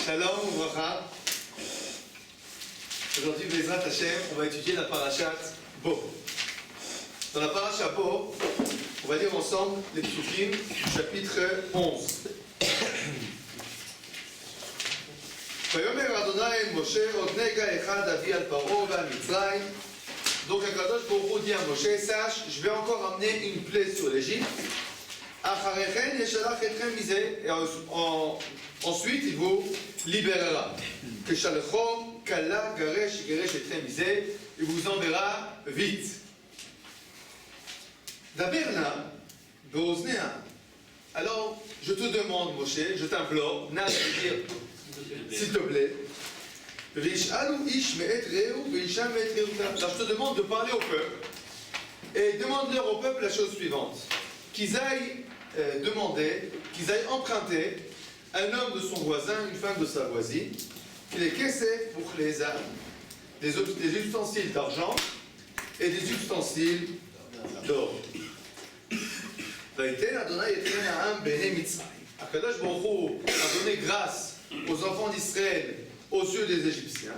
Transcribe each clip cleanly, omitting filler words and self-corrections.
Shalom Uvracha. Aujourd'hui, Bezrat Hashem, on va étudier la parashat Bo. Dans la parashat Bo, on va lire ensemble les psukim du chapitre 11. ויאמר אדוני משה עוד נגע אחד אביא על פרעה ועל מצרים. Donc Akadosh Baruch Hu dit à Moshe, sache, je vais encore amener une plaie sur l'Égypte. Acharechen yeshalach etchem miseh, et ensuite il vous libérera. Keshalechom kala garesh geresh etchem miseh, il vous enverra vite. Daberna beoznea. Alors je te demande, Moshe, je t'implore, na veut dire s'il te plaît. Alors je te demande de parler au peuple et demande-leur au peuple la chose suivante, qu'ils aillent demander, qu'ils aillent emprunter un homme de son voisin, une femme de sa voisine, qu'il ait caissé pour les armes, des ustensiles d'argent et des ustensiles d'or. Akadosh Baruch Hu a donné grâce aux enfants d'Israël aux yeux des Égyptiens.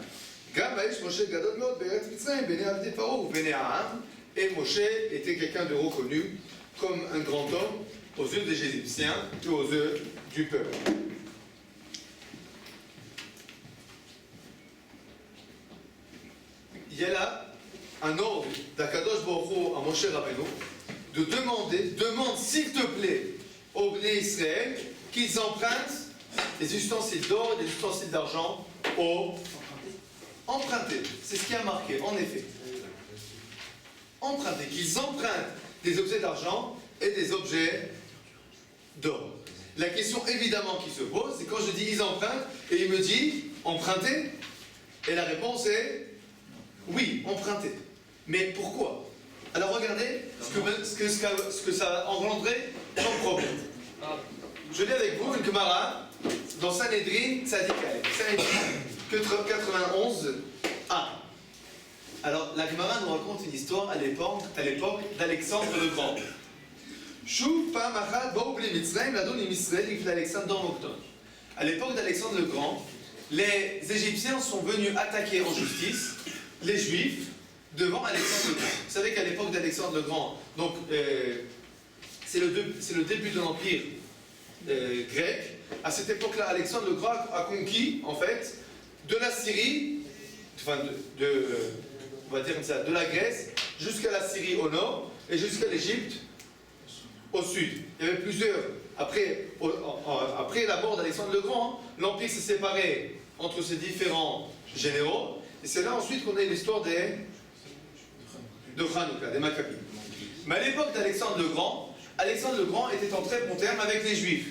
Et Moshe était quelqu'un de reconnu comme un grand homme aux yeux des Égyptiens et aux yeux du peuple. Il y a là un ordre d'Akadosh Baruch Hu à Moshe Rabbeinu de demande s'il te plaît aux Bnei Israël qu'ils empruntent des ustensiles d'or et des ustensiles d'argent au emprunter. C'est ce qui a marqué, en effet. Emprunter, qu'ils empruntent des objets d'argent et des objets d'or. La question évidemment qui se pose, c'est quand je dis ils empruntent et il me dit emprunter, et la réponse est oui, emprunter. Mais pourquoi? Alors regardez ce que ça a engendré comme problème. Je lis avec vous une Gemara dans Sanhedrin Tzadik Aleph, Sanhedrin 91a. Alors la Gemara nous raconte une histoire à l'époque d'Alexandre le Grand. À l'époque d'Alexandre le Grand, les Égyptiens sont venus attaquer en justice les Juifs devant Alexandre le Grand. Vous savez qu'à l'époque d'Alexandre le Grand, donc c'est le début de l'Empire grec. À cette époque-là, Alexandre le Grand a conquis, en fait, de la Syrie, enfin on va dire comme ça, de la Grèce, jusqu'à la Syrie au nord, et jusqu'à l'Égypte au sud. Il y avait plusieurs. Après la mort d'Alexandre le Grand, l'Empire s'est séparé entre ces différents généraux, et c'est là ensuite qu'on a l'histoire de Hanouka, des Maccabées. Mais à l'époque d'Alexandre le Grand était en très bon terme avec les Juifs.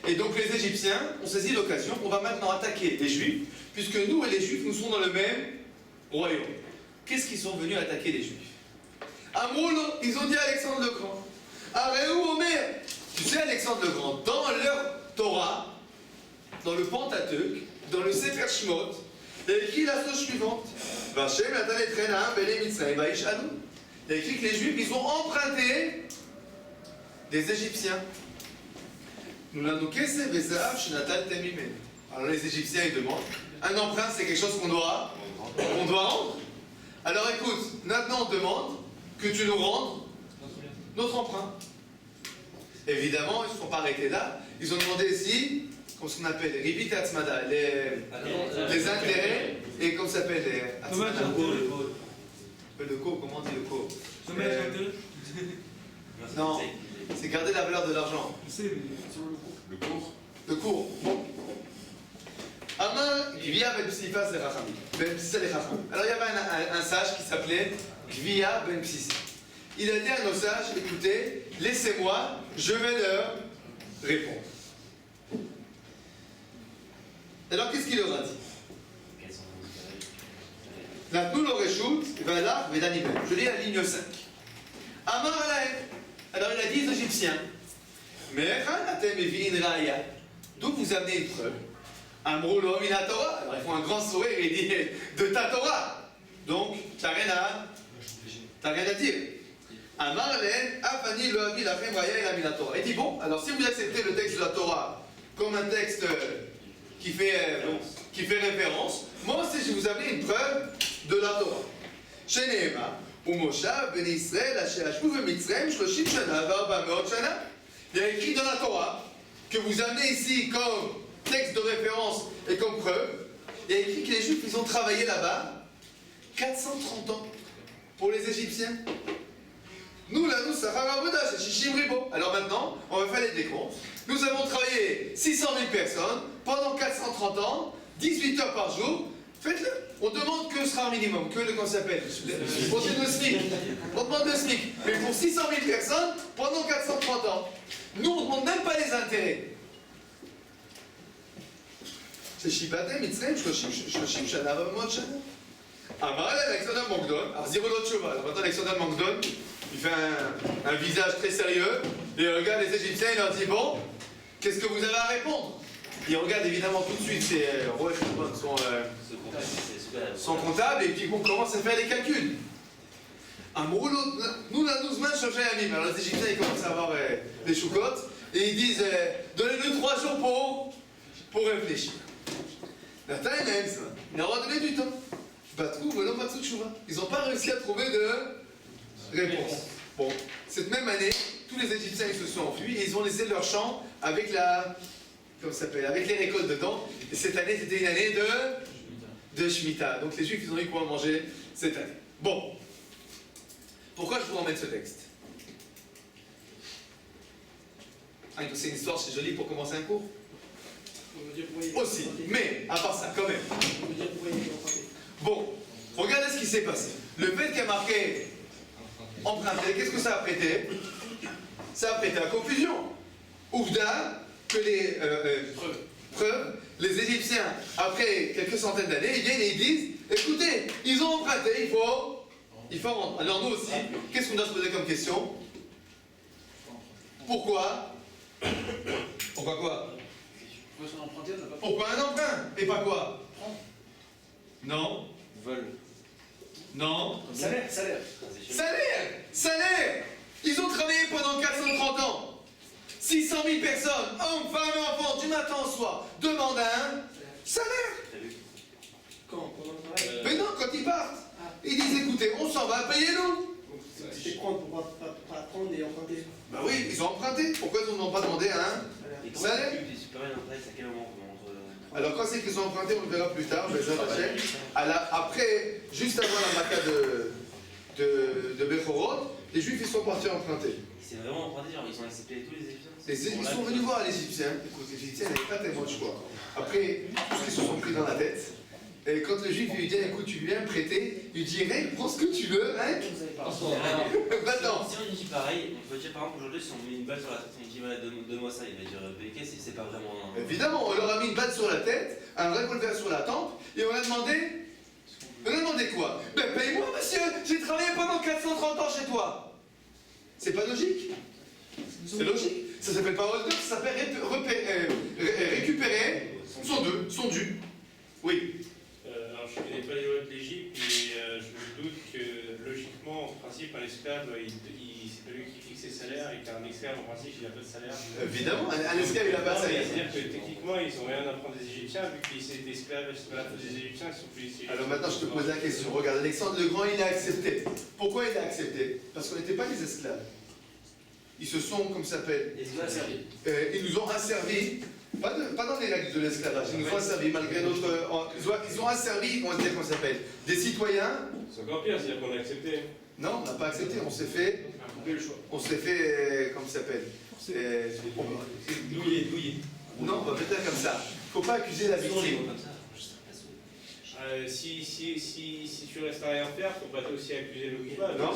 Et donc les Égyptiens ont saisi l'occasion, on va maintenant attaquer les Juifs, puisque nous et les Juifs, nous sommes dans le même royaume. Qu'est-ce qu'ils sont venus attaquer les Juifs? Amroulo, ils ont dit à Alexandre le Grand. Aréou Omer. Tu sais, Alexandre le Grand, dans leur Torah, dans le Pentateuque, dans le Sefer Shemot, il y a écrit la chose suivante. Vachem Natan et Trenam, Bene Mitzrayim, Vaishanu. Il y a écrit que les Juifs, ils ont emprunté des Égyptiens. Alors les Égyptiens ils demandent, un emprunt c'est quelque chose qu'on doit rendre. Alors écoute, maintenant on demande que tu nous rendes notre emprunt. Évidemment, ils ne se sont pas arrêtés là, ils ont demandé ici, comme ce qu'on appelle les ribit atzmada, les intérêts, et comme ça s'appelle les atzmada. Le co, comment on dit le co? Non, c'est garder la valeur de l'argent. Le cours. Le cours. Bon. Amar Gvia ben Psifas les Rachamim. Ben Psissa les Rachamim. Alors il y avait un sage qui s'appelait Gvia ben Psissa. Il a dit à nos sages, écoutez, laissez-moi, je vais leur répondre. Alors qu'est-ce qu'il leur a dit? La Toul Oreshut, Valar, Vedanibel. Je lis la ligne 5. Amar Alaï. Alors il a dit aux Égyptiens, mais d'où vous amenez une preuve? Amroulo min Torah. Alors ils font un grand sourire et ils disent de ta Torah. Donc t'as rien à dire. Amar len afani lo avi lachem raya el min Torah. Il dit bon, alors si vous acceptez le texte de la Torah comme un texte qui fait référence. Moi aussi, je vais vous amener une preuve de la Torah. Sheneema, Umosha, Ben Israël, Hashashvu, Mitzrayim, Shloshim Shana, Varbameot Shana. Il y a écrit dans la Torah, que vous amenez ici comme texte de référence et comme preuve, il y a écrit que les Juifs, ils ont travaillé là-bas 430 ans pour les Égyptiens. Nous, là, nous, ça va c'est Shishim Ribo. Alors maintenant, on va faire les décomptes. Nous avons travaillé 600 000 personnes pendant 430 ans, 18 heures par jour. Faites-le. On demande que ce sera un minimum, que le qu'on s'appelle. On demande le SMIC. On demande le SMIC. Mais pour 600 000 personnes, pendant 430 ans. Nous, on ne demande même pas les intérêts. C'est Shibatem, Mitzrayim, Shloshim Shana, Varbameot Shana. Amal, Alexander Mangdon. Alors, Zero Lotchova. Alors maintenant, Alexander Mangdon, il fait un visage très sérieux. Et il regarde les Égyptiens, il leur dit bon, qu'est-ce que vous avez à répondre? Il regarde évidemment tout de suite ses son comptable et puis on commence à faire les calculs. Nous, la 12 mains changent à mime. Alors les Égyptiens, ils commencent à avoir des choucottes et ils disent donnez-nous 3 jours pour réfléchir. La taille même ça. Il leur a donné du temps. Ils n'ont pas réussi à trouver de réponse. Bon, cette même année, tous les Égyptiens ils se sont enfuis et ils ont laissé leur champ avec avec les récoltes dedans. Et cette année, c'était une année de Shemitah. Donc les Juifs, ils ont eu quoi manger cette année. Bon, pourquoi je vous emmène ce texte? C'est une histoire, c'est joli pour commencer un cours. Aussi, mais à part ça, quand même. Bon, regardez ce qui s'est passé. Le fait qu'il a marqué emprunté, qu'est-ce que ça a prêté? Ça a prêté à confusion. Ouvda, que les preuves, les Égyptiens, après quelques centaines d'années, ils viennent et ils disent écoutez, ils ont emprunté, il faut rendre. Alors nous aussi, qu'est-ce qu'on doit se poser comme question? Pourquoi? Pourquoi quoi? Pourquoi un emprunt? Et pas quoi? Non. Vol. Non. Salaire. Salaire. Ils ont travaillé pendant 430 ans. 600 000 personnes, hommes, femmes et enfants, du matin au soir, demandent un salaire. Quand? Pendant le travail? Mais non, quand ils partent. Ils disent écoutez, on s'en va, payez-nous. C'était prendre pour pas prendre et emprunter. Bah oui, ils ont emprunté. Pourquoi ils n'ont pas demandé un salaire? Alors quand c'est qu'ils ont emprunté, on le verra plus tard, après, juste avant la maca de Bechorot, les Juifs ils sont partis emprunter. C'est vraiment emprunté, genre ils ont accepté tous les Égyptiens. Ils sont venus voir les Égyptiens. Écoute, les Égyptiens n'avaient pas tellement de choix. Après, tout ce qu'ils se sont pris dans la tête. Et quand le Juif lui dit écoute, tu viens prêter, il dit règle, prends ce que tu veux, hein. Va-t'en. Si on dit pareil, on peut dire par exemple aujourd'hui, si on met une balle sur la tête, on dit voilà, donne-moi ça, il va dire BK, c'est pas vraiment. Évidemment, on leur a mis une balle sur la tête, un revolver sur la tempe, et on a demandé quoi? Ben paye-moi monsieur, j'ai travaillé pendant 430 ans chez toi. C'est pas logique? C'est logique. Ça s'appelle pas hold up, ça s'appelle récupérer son dû. Oui. Alors je ne connais pas les lois de l'Égypte, mais je me doute que logiquement, en principe, un esclave, c'est pas lui qui fixe ses salaires, et qu'un esclave, en principe, il n'a pas de salaire. Évidemment, un esclave il n'a pas de salaire. C'est-à-dire que techniquement, ils n'ont rien à apprendre des Égyptiens, vu qu'ils étaient esclaves des Égyptiens, ils sont plus ici. Alors maintenant je te pose la question, regarde, Alexandre le Grand il a accepté. Pourquoi il a accepté? Parce qu'on n'était pas des esclaves. Ils se sont, comme ça s'appelle, ils nous ont asservis, pas dans les règles de l'esclavage, ils nous ont asservis malgré notre... Ils ont asservi, on va dire comment ça s'appelle, des citoyens. C'est encore pire, c'est-à-dire qu'on a accepté. Non, on n'a pas accepté, on s'est fait, comment ça s'appelle Douillé. Non, on va peut-être comme ça. Il ne faut pas accuser la victime. Si tu restes à rien faire, faut pas aussi accuser le coupable. Non,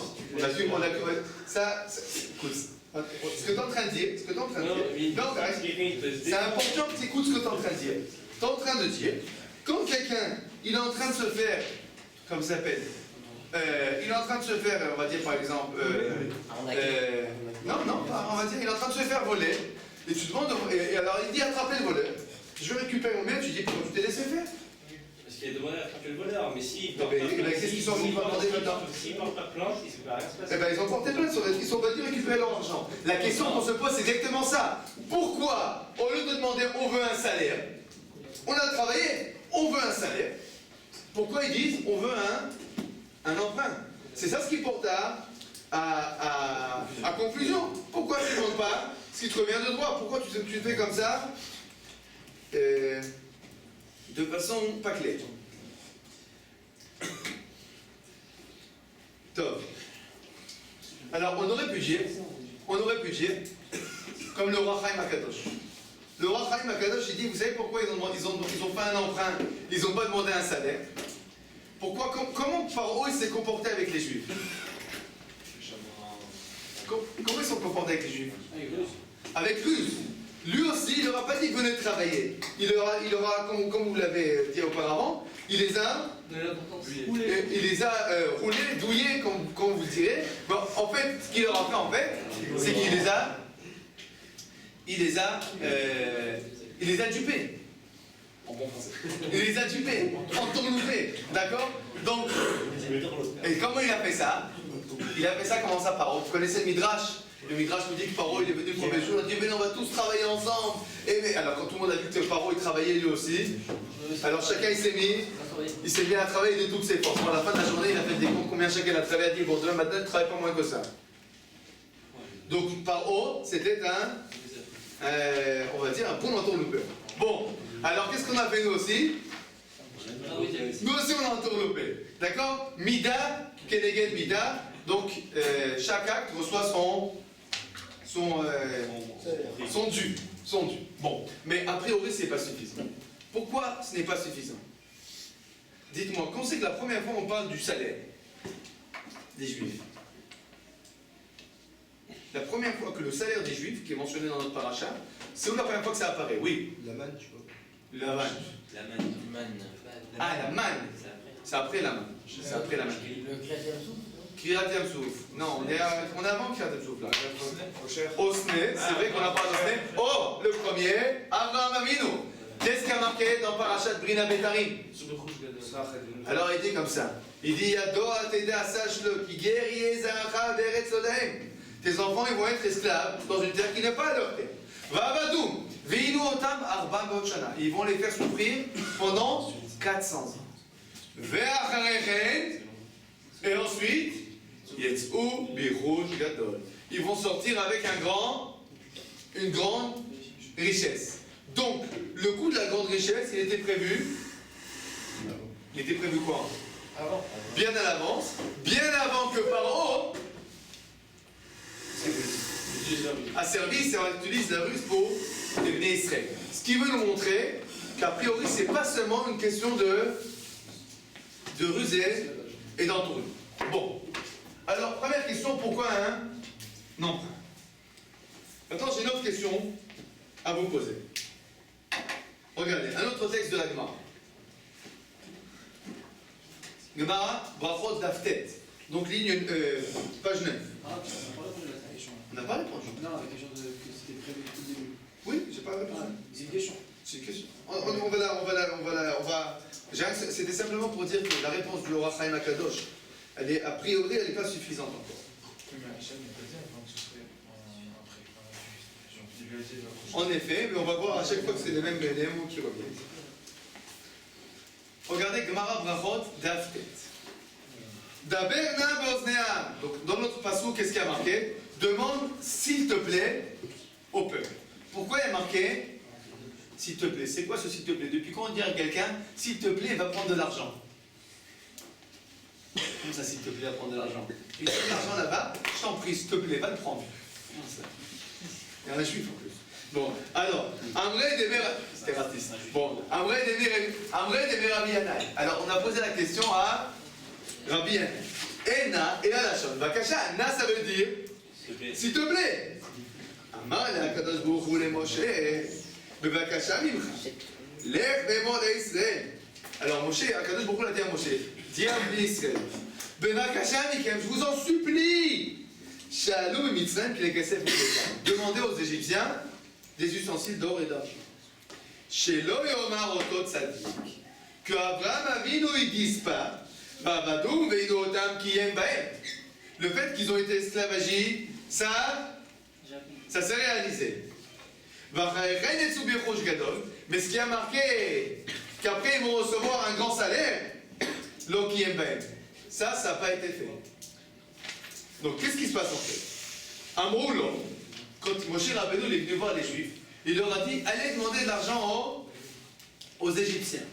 écoute, ce que tu es en train de dire, c'est important que tu écoutes ce que tu es en train de dire. Tu es en train de dire, quand quelqu'un, il est en train de se faire, comme ça s'appelle, il est en train de se faire, on va dire par exemple, on va dire, il est en train de se faire voler, et tu demandes, et alors il dit attrapez le voleur. Je récupère mon bien, tu dis pourquoi tu t'es laissé faire? Parce qu'il y a demandé à attraper le voleur, mais s'il qu'est-ce qu'ils sont venus demander maintenant? S'ils portent pas de plainte, il ne va rien se passer. Eh bien, ils ont porté plainte, ils sont venus récupérer leur argent. La question qu'on se pose, c'est exactement ça. Pourquoi, au lieu de demander on veut un salaire, On a travaillé, on veut un salaire. Pourquoi ils disent on veut un emprunt? C'est ça ce qui porte à conclusion. Pourquoi tu ne demandes pas ce qui te revient de droit? Pourquoi tu fais comme ça de façon pas claire? Top. Alors on aurait pu dire, comme le roi Chaim Akadosh. Le roi Chaim Akadosh, il dit, vous savez pourquoi ils ont fait un emprunt, ils n'ont pas demandé un salaire? Pourquoi, comment Pharaon il s'est comporté avec les Juifs? Comment ils sont comportés avec les Juifs? Avec ruse. Lui aussi, il leur a pas dit venez travailler. Il aura comme vous l'avez dit auparavant, il les a roulés, douillés, comme vous le direz. Bon, en fait, ce qu'il leur a fait, c'est qu'il les a dupés. En bon français. Il les a dupés, entourloupés, d'accord? Donc, et comment il a fait ça? Il a fait ça, comment ça, Paro? Vous connaissez le Midrash? Le Midrash nous dit que Paro, il est venu le premier jour, il a dit, mais on va tous travailler ensemble. Alors, quand tout le monde a vu que Paro, il travaillait lui aussi, alors chacun, il s'est mis à travailler de toutes ses forces. À la fin de la journée, il a fait des comptes, combien chacun a travaillé, il a dit, bon, demain matin, ne travaille pas moins que ça. Donc, Paro, c'était on va dire, un bon entourloupeur. Bon, alors qu'est-ce qu'on a fait nous aussi? Nous aussi on a entourloupé. D'accord? Mida, Keneged Mida. Donc chaque acte reçoit son dû. Bon, mais a priori c'est pas suffisant. Pourquoi ce n'est pas suffisant? Dites-moi, quand c'est que la première fois on parle du salaire des Juifs? La première fois que le salaire des Juifs, qui est mentionné dans notre paracha, c'est où la première fois que ça apparaît? Oui. La manne, tu vois. La manne. La manne. Ah, la manne. C'est après la manne. C'est après la manne. Le Kriyat Souf. Kriyat Yamsouf. Non, on est avant Kriyat Yamsouf là. Osné, c'est vrai qu'on a parlé d'Osné. Oh, le premier, Abraham Avinu. Qu'est-ce qu'il y a marqué dans Parashat Brina Betarim? Alors il dit comme ça. Il dit Yado Ateda sache-le, qui guerrier Zaracha Deret Sodem. Tes enfants ils vont être esclaves dans une terre qui n'est pas leur terre. Vavadoum. Veinu otam arba shana. Ils vont les faire souffrir pendant 400 ans. Ve'acharechen. Et ensuite, yetzou birouj gadol. Ils vont sortir avec une grande richesse. Donc, le coût de la grande richesse, il était prévu. Il était prévu quoi? Bien à l'avance, bien avant que Paro a servi, on utilise la ruse pour devenir Israël. Ce qui veut nous montrer qu'a priori, c'est pas seulement une question de ruser et d'entourer. Bon. Alors, première question, pourquoi un emprunt? Maintenant, j'ai une autre question à vous poser. Regardez, un autre texte de la Gemara. Gemara, Brachot Daftet. Donc, page 9. On n'a pas répondu. Non, la question que c'était prévu tout le début. Oui, j'ai pas répondu. C'est une question. C'est une question. C'était simplement pour dire que la réponse du roi Chaim Akadosh, a priori, elle n'est pas suffisante encore. En effet, mais on va voir à chaque fois que c'est les mêmes mots qui reviennent. Regardez Gemara Brachot Daftet. Daber na bosnéa. Donc dans notre passage, qu'est-ce qu'il y a marqué? Demande s'il te plaît au peuple. Pourquoi il y a marqué s'il te plaît? C'est quoi ce s'il te plaît? Depuis quand on dit à quelqu'un s'il te plaît, va prendre de l'argent? Comment ça, s'il te plaît, va prendre de l'argent? Il y a de l'argent là-bas, je t'en prie, s'il te plaît, va le prendre. Il y en a juif en plus. Bon, alors, Amrei de Mera... C'était raciste. Bon, Amrei de Rabbi Yanaï. Alors, on a posé la question à Rabbi Yanaï. Ena et Alachon. Bakasha, Na, ça veut dire s'il te plaît. Amar le Akadosh Baruch Hu le Moshe. Bebakasha mimcha. Lech bemod Israël. Alors, Moshe, Akadosh Baruch Hu l'a dit à Moshe. Dis à Israël. Bebakasha mikem, je vous en supplie. Shalom et Mitzrayim qui les cassait pour les demandez aux Égyptiens des ustensiles d'or et d'argent. Chez Yomar Otot Tzadik, que Abraham Avinu ils disent pas, Babadoum Veinu Otam Kiyem Baem. Le fait qu'ils ont été esclavagés, ça s'est réalisé. Mais ce qui a marqué, qu'après ils vont recevoir un grand salaire, Loki Mbaye. Ça n'a pas été fait. Donc qu'est-ce qui se passe en fait? Amroulo, quand Moshe Rabbeinu est venu voir les Juifs, il leur a dit, allez demander de l'argent aux Égyptiens.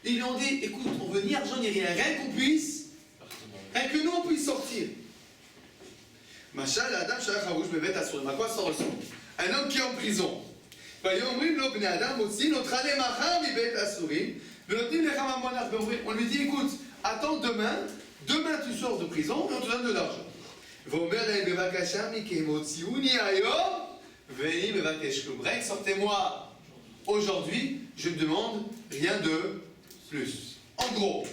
Ils lui ont dit, écoute, on veut ni argent ni rien, rien qu'on puisse, rien que nous on puisse sortir. Machal, Adam, Shalach Harouj, Bevet Asurim. À quoi ça ressemble? Un homme qui est en prison. On lui dit, écoute, attends demain tu sors de prison et on te donne de l'argent. Sortez-moi aujourd'hui, je ne demande rien de plus. En gros,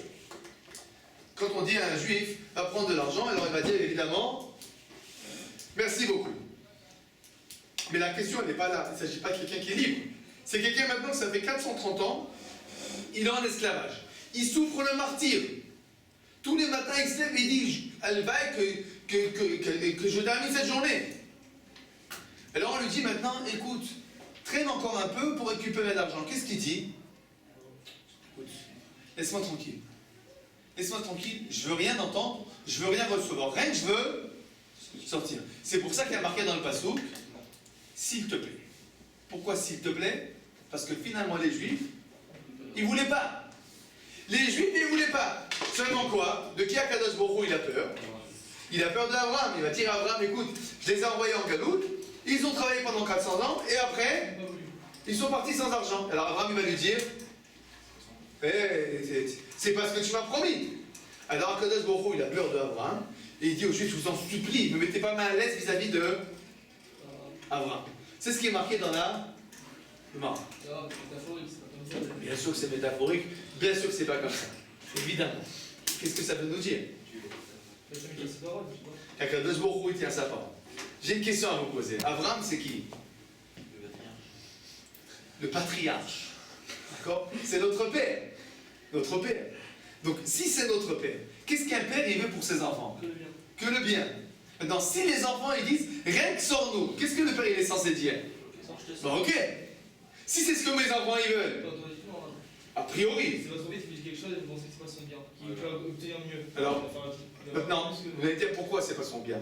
quand on dit à un juif, va prendre de l'argent, alors il va dire évidemment, merci beaucoup. Mais la question, elle n'est pas là. Il ne s'agit pas de quelqu'un qui est libre. C'est quelqu'un maintenant que ça fait 430 ans, il est en esclavage. Il souffre le martyre. Tous les matins, il se lève et il dit, elle va que je termine cette journée. Alors on lui dit maintenant, écoute, traîne encore un peu pour récupérer l'argent. Qu'est-ce qu'il dit? Écoute, laisse-moi tranquille. Laisse-moi tranquille, je veux rien entendre, je veux rien recevoir. Rien que je veux sortir. C'est pour ça qu'il y a marqué dans le passouk, s'il te plaît. Pourquoi s'il te plaît? Parce que finalement les Juifs, ils ne voulaient pas. Les Juifs, ils ne voulaient pas. Seulement quoi? De qui Akadosh Baruch Hu il a peur? Il a peur d'Abraham. Il va dire à Abraham, écoute, je les ai envoyés en Galoute, ils ont travaillé pendant 400 ans, et après, ils sont partis sans argent. Alors Abraham, il va lui dire, c'est pas ce que tu m'as promis. Alors Akadosh Baruch Hu, il a peur d'Abraham, et il dit aux Juifs, je vous en supplie, ne me mettez pas mal à l'aise vis-à-vis de Abraham. C'est ce qui est marqué dans la Gemara. Bien sûr que c'est métaphorique, bien sûr que c'est pas comme ça. Évidemment. Qu'est-ce que ça veut nous dire? Qu'Akadosh Baruch Hu tient sa parole. J'ai une question à vous poser. Abraham, c'est qui? Le patriarche. D'accord? C'est notre père. Notre père. Donc, si c'est notre père, qu'est-ce qu'un père il veut pour ses enfants? Que le bien. Maintenant, si les enfants ils disent rien que sors-nous, qu'est-ce que le père il est censé dire? Bon, ok. Si c'est ce que mes enfants ils veulent, a priori. C'est votre vie qui dit quelque chose et vous pensez que c'est pas son bien, qui peut obtenir mieux. Alors, maintenant, vous allez dire pourquoi c'est pas son bien?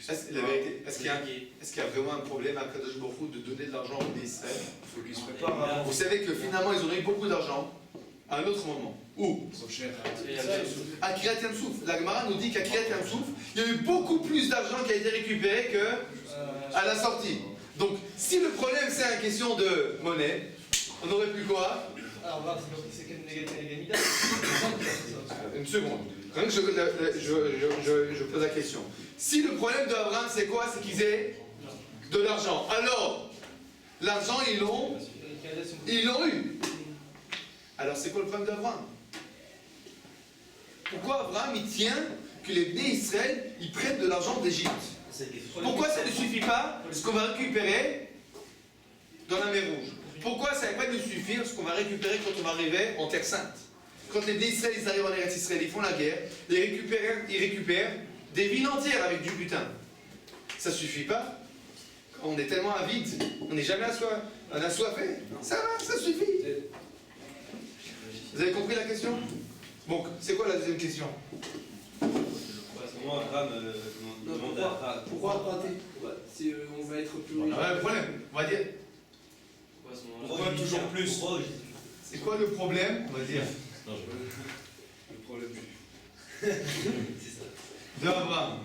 Est-ce qu'il y a vraiment un problème à Kadosh Baruch Hu de donner de l'argent aux Israël? Il faut qu'ils se préparent. Vous savez que finalement ils auraient eu beaucoup d'argent à un autre moment. Où? À Kiryat Yamsouf. La Gemara nous dit qu'à Kiryat Yamsouf, il y a eu beaucoup plus d'argent qui a été récupéré qu'à la sortie. Donc, si le problème c'est une question de monnaie, on aurait pu quoi? Alors là, c'est quelle négativité? Une seconde. Rien que je pose la question. Si le problème d'Abraham c'est quoi? C'est qu'ils aient de l'argent. Alors, l'argent ils l'ont eu. Alors c'est quoi le problème d'Abraham? Pourquoi Abraham il tient que les bénis Israël ils prennent de l'argent d'Égypte? Pourquoi ça ne suffit pas ce qu'on va récupérer dans la mer Rouge? Pourquoi ça ne va pas nous suffire ce qu'on va récupérer quand on va arriver en Terre Sainte? Quand les bénis Israël ils arrivent en Eretz Israël, ils font la guerre, ils récupèrent des villes entières avec du butin. Ça ne suffit pas? On est tellement avide, on n'est jamais assoiffé. Ça va, ça suffit. Vous avez compris la question? Donc, c'est quoi la deuxième question? À ce moment, Abraham demande à Abraham. Pourquoi rater? On va être plus riche. On a un problème, on va dire. Pourquoi toujours plus? C'est quoi le problème? On va dire. Le problème. C'est ça. De Abraham.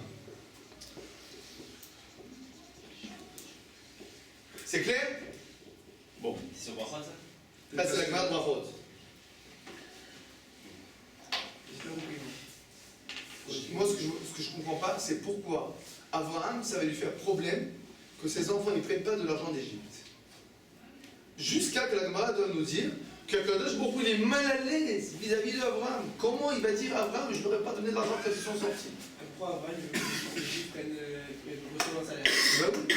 C'est clair? Bon. C'est sur Brachot, ça? Là, c'est la Gemara de Brachot. Moi, ce que je ne comprends pas, c'est pourquoi Abraham, ça va lui faire problème que ses enfants ne prennent pas de l'argent d'Égypte. Jusqu'à que la Gemara doit nous dire qu'Akadosh Baruch Hu est mal à l'aise vis-à-vis d'Abraham. Comment il va dire à Abraham, je n'aurais pas donné de l'argent quand ils sont sortis? Pourquoi Abraham reçoit un salaire? Ben oui.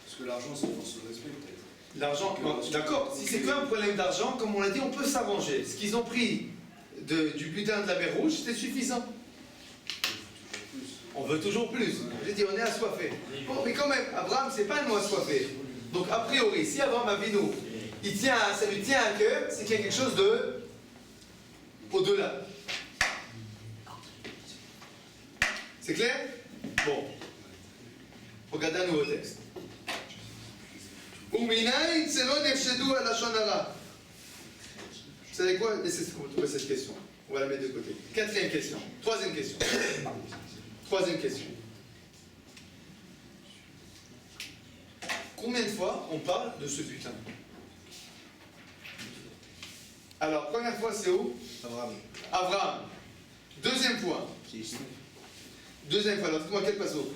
Parce que l'argent, c'est force de respect, peut-être. L'argent, d'accord, si c'est qu'un problème d'argent, comme on l'a dit, on peut s'arranger. Ce qu'ils ont pris du butin de la mer Rouge, c'était suffisant. On veut toujours plus. J'ai dit, on est assoiffé. Bon, mais quand même, Abraham, c'est pas un mot assoiffé. Donc, a priori, si Abraham Avinu, ça lui tient à cœur, c'est qu'il y a quelque chose de au-delà. C'est clair? Bon. Regardez un nouveau texte. Uminaï tselo nefshedou alashon hara. Vous savez quoi? Laissez trouver cette question. On va la mettre de côté. Quatrième question. Troisième question. Troisième question. Combien de fois on parle de ce butin? Alors, première fois, c'est où? Abraham. Deuxième fois. Deuxième fois. Alors, dites-moi quel passo?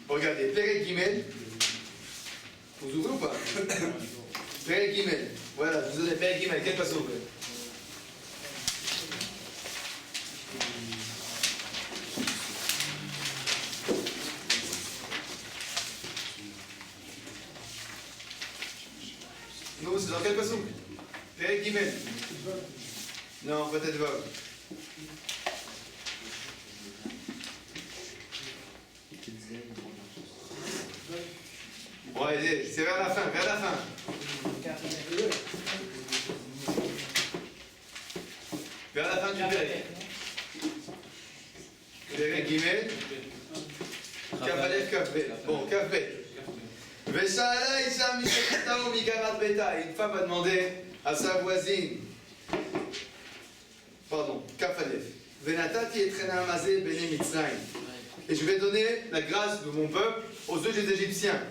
Regardez, Perek Gimel. Vous ouvrez ou pas? Perek Gimel. Voilà, vous avez Perek Gimel. Quel passo? Non, c'est dans quel passo? Perek Gimel. Non, peut-être pas. Bon, allez, c'est vers la fin, vers la fin. Vers la fin du Perek. Perek Gimel. Kaf Aleph, Kaf Bet. Bon, Kaf Bet. Veshala Isha Misheketao Mikarat Beta. Une femme a demandé à sa voisine. Pardon, Kaf Aleph. Venatati etrena amazé bene Mitzrayim. Et je vais donner la grâce de mon peuple aux yeux des Égyptiens.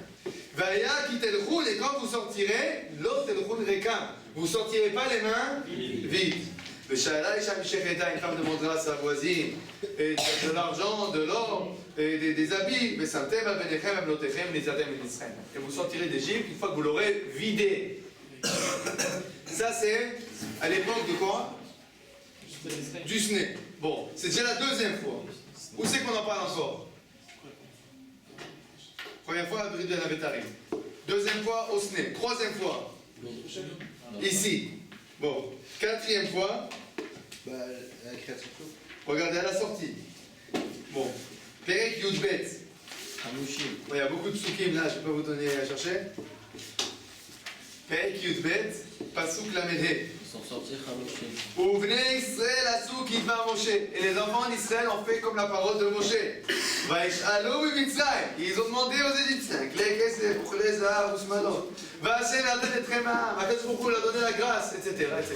Vaya kitelchun, et quand vous sortirez, l'autre telchun rekam. Vous ne sortirez pas les mains vides. Veshala Isha Misheketa, une femme demandera à sa voisine et de l'argent, de l'or, et des habits. Vesantem avenechem amlotechem nizatem Mitzrayim. Et vous sortirez d'Égypte une fois que vous l'aurez vidé. Ça c'est à l'époque de quoi? Du Sné. Bon, c'est déjà la deuxième fois. Où c'est qu'on en parle encore? Première fois à Brid de la Bétarim. Deuxième fois au Sné. Troisième fois ici. Bon. Quatrième fois. Regardez à la sortie. Bon. Perek Yudbet. Il y a beaucoup de psukim là, je ne vais pas vous donner à chercher. Perek Yudbet. Pasuk Lamedhe. Ouvnei Israël asuk idvar Moshe. Et les enfants d'Israël ont fait comme la parole de Moshe. Vaishalo Mitzrayim. Ils ont demandé aux Égyptiens. Klei kesef, uchlei zahav, usmanot. V'Hashem natan et trema. Akadosh Baruch Hu leur a donné la grâce, etc., etc.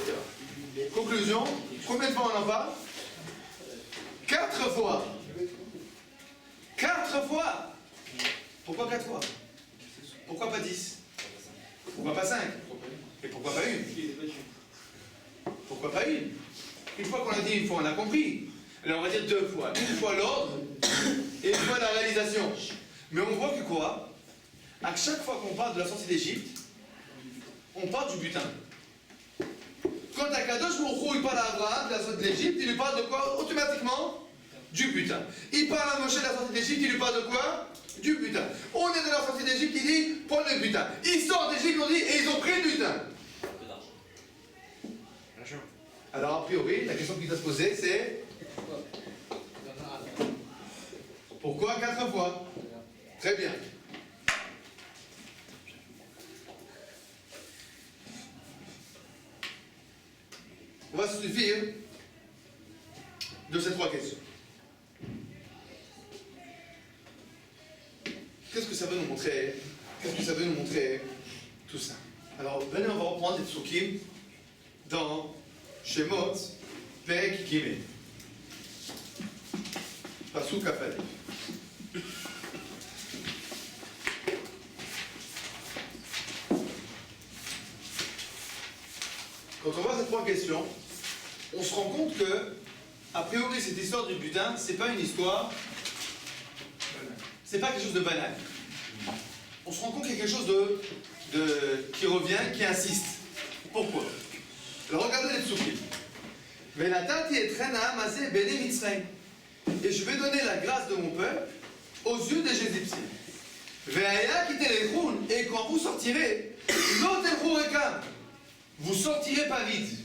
Conclusion. Combien de fois on en parle? 4 fois. 4 fois. Pourquoi 4 fois? Pourquoi pas 10? Pourquoi pas 5? Et pourquoi pas une? Pourquoi pas une? Une fois qu'on a dit une fois, on a compris. Alors on va dire 2 fois. Une fois l'ordre et une fois la réalisation. Mais on voit que quoi? À chaque fois qu'on parle de la sortie d'Égypte, on parle du butin. Quand Akadosh Baruch Hu il parle à Abraham de la sortie d'Égypte, il lui parle de quoi? Automatiquement du butin. Il parle à Moshe de la sortie d'Égypte, il lui parle de quoi? Du butin. On est dans la sortie d'Égypte, il dit prends le butin. Ils sortent d'Égypte, on dit et ils ont pris le butin. Alors a priori, la question qui doit se poser c'est pourquoi 4 fois? Très bien. On va se suffire de ces 3 questions. Qu'est-ce que ça veut nous montrer? Qu'est-ce que ça veut nous montrer tout ça? Alors, venez, on va reprendre les psukim dans Shemot, Perek Gimel. Pasuk Kaf Aleph. Quand on voit ces 3 questions, on se rend compte que, a priori, cette histoire du butin, c'est pas une histoire, c'est pas quelque chose de banal. On se rend compte qu'il y a quelque chose qui revient, qui insiste. Pourquoi? Alors regardez les psukim. Venatati etrena amazé bene Mitzrayim. Et je vais donner la grâce de mon peuple aux yeux des Égyptiens. Ve'aya kitelechun. Et quand vous sortirez, lo telchu rekam. Vous sortirez pas vide.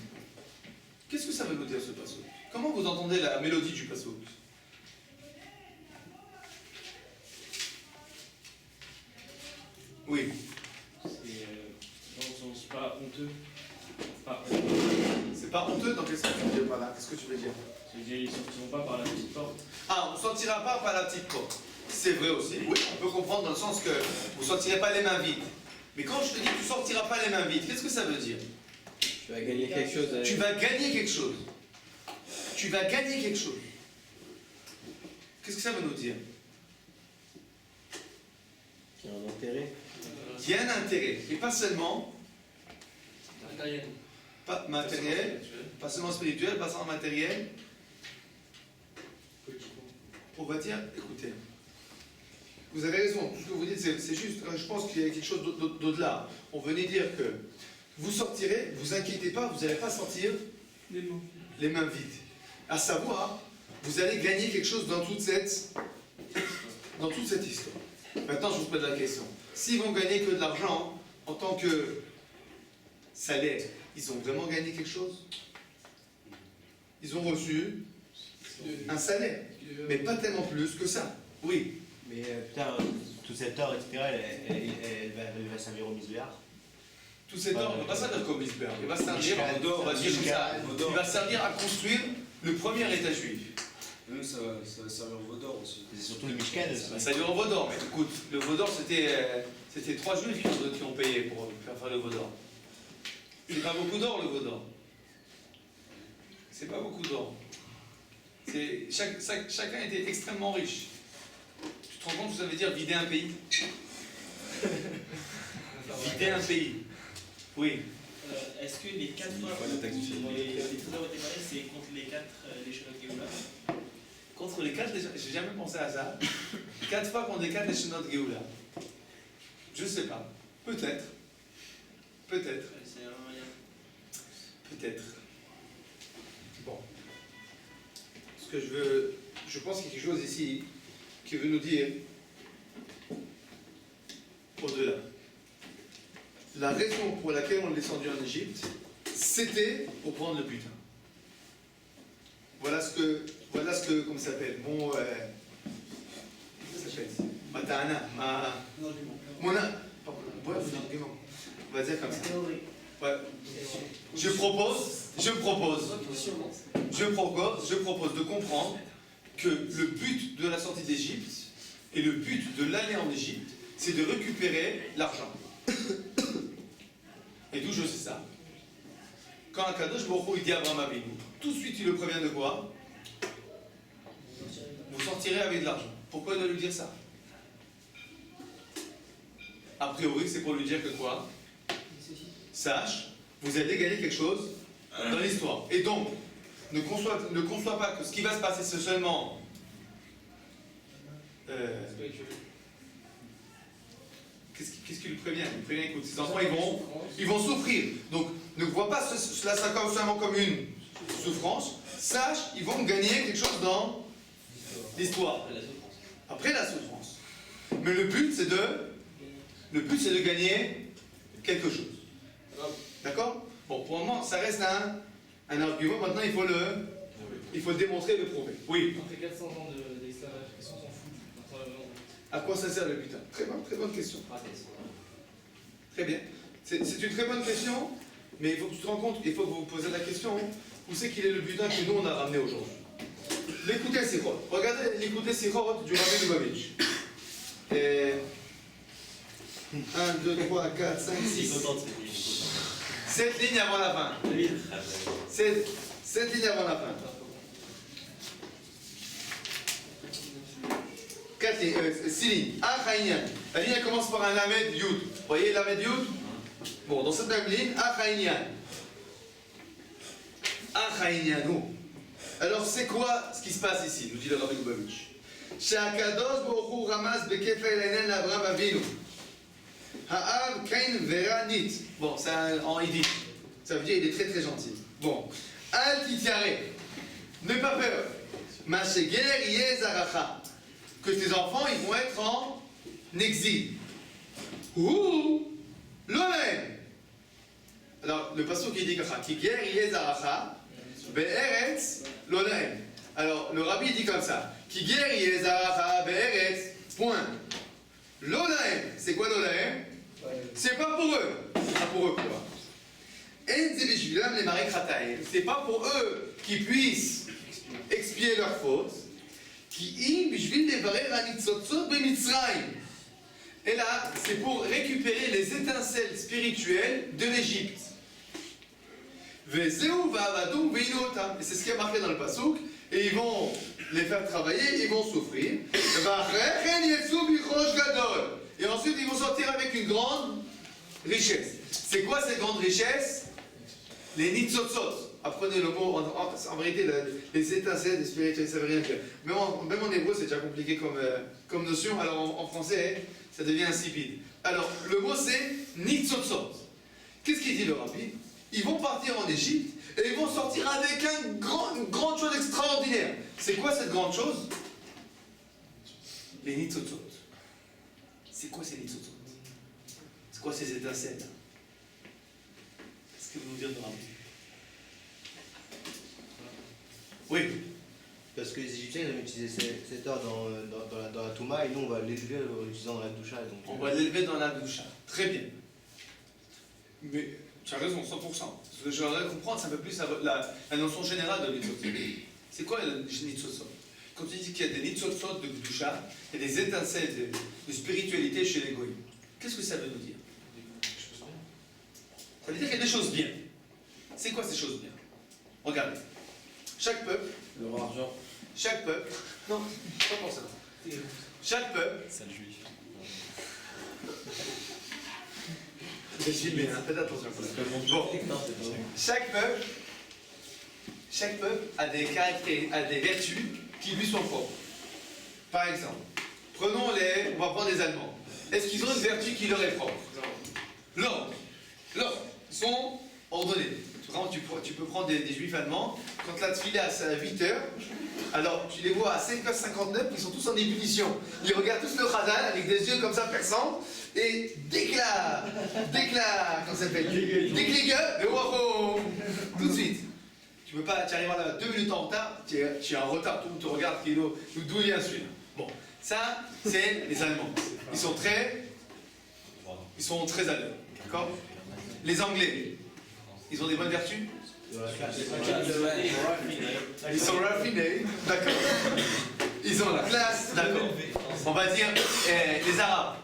Qu'est-ce que ça veut nous dire ce passouk? Comment vous entendez la mélodie du passouk? Oui. C'est dans le sens pas honteux. Pas C'est pas honteux dans quel sens tu veux dire par là? Qu'est-ce que tu veux dire? C'est-à-dire, ils sortiront pas par la petite porte. Ah, on ne sortira pas par la petite porte. C'est vrai aussi. Oui, on peut comprendre dans le sens que vous ne sortirez pas les mains vides. Mais quand je te dis que tu ne sortiras pas les mains vides, qu'est-ce que ça veut dire? Tu vas gagner quelque chose. Tu vas gagner quelque chose. Tu vas gagner quelque chose. Qu'est-ce que ça veut nous dire? Qui a un intérêt. Il y a un intérêt. Et pas seulement Matériel. pas matériel, pas seulement spirituel, pas seulement matériel. On va dire, écoutez, vous avez raison, tout ce que vous dites, c'est juste. Je pense qu'il y a quelque chose d'au-delà. On venait dire que vous sortirez, vous inquiétez pas, vous n'allez pas sortir les mains vides. À savoir, vous allez gagner quelque chose dans toute cette histoire. Maintenant, je vous pose la question. S'ils vont gagner que de l'argent, en tant que salaire, ils ont vraiment gagné quelque chose? Ils ont reçu un salaire, mais pas tellement plus que ça. Oui. Mais putain, tout cet or, etc., elle va servir au misbéar. Tout cet or, on ne va pas servir comme Isbert. Il va servir, on va dire comme ça, il va servir à construire le premier État juif. Même ça va servir au Vaudor aussi. C'est surtout le Mishkan. Ça va servir au Vaudor, mais écoute, le Vaudor c'était 3 juifs qui ont payé pour faire le Vaudor. C'est pas beaucoup d'or le Vaudor. C'est pas beaucoup d'or. Chacun était extrêmement riche. Tu te rends compte ce que ça veut dire vider un pays? Vider un pays. Oui. Est-ce que les 4 fois où les trésors ont été parlés, c'est contre les 4 Léchonot Géoula? Contre les 4, j'ai jamais pensé à ça. 4 fois contre les 4 Léchonot Géoula. Je sais pas. Peut-être. Peut-être. C'est un moyen. Peut-être. Bon. Ce que je pense qu'il y a quelque chose ici qui veut nous dire au-delà. La raison pour laquelle on est descendu en Égypte, c'était pour prendre le butin. Voilà ce que comment ça s'appelle? Comment ça s'appelle? Matana. Ouais, on va dire comme ça. Ouais. Je propose de comprendre que le but de la sortie d'Égypte et le but de l'aller en Égypte, c'est de récupérer l'argent. Et d'où je sais ça? Quand Akadosh Baruch Hu dit à Abraham Avinu, tout de suite il le prévient de quoi? Vous sortirez avec de l'argent. Pourquoi il doit lui dire ça? A priori, c'est pour lui dire que quoi? Sache, vous allez gagner quelque chose dans l'histoire. Et donc, ne conçois pas que ce qui va se passer, c'est seulement... Qu'est-ce qu'il lui prévient? Il lui prévient, écoute, ces enfants, ils vont souffrir. Donc, ne vois pas cela seulement comme une souffrance. Sache, ils vont gagner quelque chose dans l'histoire. Après la souffrance. Mais le but, c'est de gagner quelque chose. D'accord? Bon, pour le moment, ça reste un argument. Maintenant, il faut le démontrer, le prouver. Oui. Après 400 ans d'esclavage, qu'est-ce qu'on s'en fout? À quoi ça sert le butin? Très bonne question. Très bien. C'est une très bonne question, mais il faut que tu te rends compte, il faut que vous vous posez la question, où c'est qu'il est le butin que nous on a ramené aujourd'hui? L'écoutez Sichot. Regardez l'écoutez Sichot du Rabbi Lubavitch. 1, 2, 3, 4, 5, 6. 7 lignes avant la fin. 7 lignes avant la fin. 6 lignes. Achaïnian. La ligne commence par un Lamed Yud. Vous voyez Lamed Yud? Bon, dans cette même ligne, Achaïnian. Achaïnianou. Alors, c'est quoi ce qui se passe ici? Nous dit le Rabbi Lubavitch. Shakadosh Baruch Hu Ramaz Bekefel Enen Abraham Avinu. Ha'av Kain Veranit. Bon, c'est en yiddish. Ça veut dire il est très très gentil. Bon. Al Titiare. N'aie pas peur. Masheger Yezaracha. Que tes enfants, ils vont être en exil. Ouh. L'olem. Alors, le pasteur qui dit Kiger Yezaracha. Be'eretz lo lahem. Alors, le rabbi dit comme ça. Ki ger yezaracha be'eretz. Point. Lo lahem. C'est quoi lo lahem? C'est pas pour eux. C'est pas pour eux, quoi. En ze bishvilam le marek chataim. C'est pas pour eux qui puissent expier leurs fautes. Ki im bishvil levarer hanitzotzot b'Mitzrayim. Et là, c'est pour récupérer les étincelles spirituelles de l'Égypte. Et c'est ce qui est marqué dans le Passouk. Et ils vont les faire travailler, ils vont souffrir. Et ensuite, ils vont sortir avec une grande richesse. C'est quoi cette grande richesse? Les nitzotzot. Apprenez le mot, en vérité, les étincelles spirituelles, ça ne veut rien dire. Même en hébreu, c'est déjà compliqué comme notion. Alors en français, ça devient insipide. Alors, le mot c'est nitzotzot. Qu'est-ce qu'il dit le rabbi? Ils vont partir en Égypte et ils vont sortir avec une grande chose extraordinaire. C'est quoi cette grande chose? Les nitzotzot. C'est quoi ces nitzotzot? C'est quoi ces étincelles? Qu'est-ce que vous nous dire de rabbi? Oui. Parce que les Égyptiens ils ont utilisé cet or dans la Touma et nous on va l'élever en l'utilisant dans la Doucha. Donc, on va l'élever dans la Doucha. Très bien. Mais tu as raison, 100%. Ce que je voudrais comprendre, c'est un peu plus la notion générale de nitzotzot. C'est quoi le nitzotzot? Quand tu dis qu'il y a des nitzotzot de Doucha, il y a des étincelles de spiritualité chez les goïs. Qu'est-ce que ça veut nous dire? Ça veut dire qu'il y a des choses bien. C'est quoi ces choses bien? Regardez. Chaque peuple, chaque peuple, non, pas pour ça. Chaque peuple, Sale juif. j'ai filmé, hein, faites attention. Bon, chaque peuple a des caractères, a des vertus qui lui sont propres. Par exemple, on va prendre les Allemands. Est-ce qu'ils ont une vertu qui leur est propre? L'ordre. L'ordre. Ils sont ordonnés. Tu peux prendre des juifs allemands, quand la tefila c'est à 8h, alors tu les vois à 5h59, ils sont tous en ébullition. Ils regardent tous le Chazal avec des yeux comme ça perçants, et déclare, comment ça s'appelle? Décligue, tout de suite. Tu arrives là 2 minutes en retard, tu es en retard, tout le monde te regarde, d'où il vient celui-là. Bon, ça c'est les Allemands. Ils sont très à l'heure, d'accord? Les Anglais. Ils ont des bonnes vertus? Ils sont raffinés, d'accord. Ils ont la classe, d'accord. On va dire les Arabes.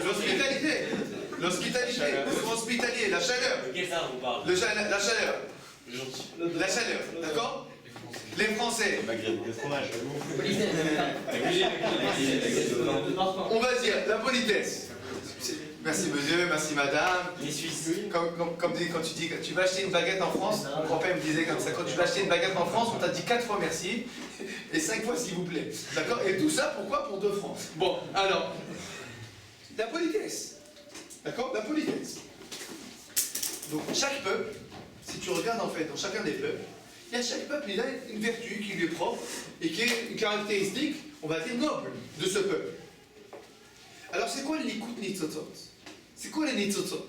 L'hospitalité. L'hospitalité, la chaleur. Quel ça vous parle? La chaleur. La chaleur, d'accord. Les Français. le fromage. On va dire la politesse. Merci monsieur, merci madame. Les Suisses. Comme quand tu dis que tu vas acheter une baguette en France, mon grand-père me disait comme ça, quand tu vas acheter une baguette en France, on t'a dit 4 fois merci et 5 fois s'il vous plaît. D'accord? Et tout ça pourquoi? Pour 2 francs. Bon, alors, la politesse. D'accord? La politesse. Donc chaque peuple, si tu regardes en fait dans chacun des peuples, chaque peuple il a une vertu qui lui est propre et qui est une caractéristique, on va dire, noble de ce peuple. Alors c'est quoi les Likut Nitzotzot? C'est quoi les Nitzotzot?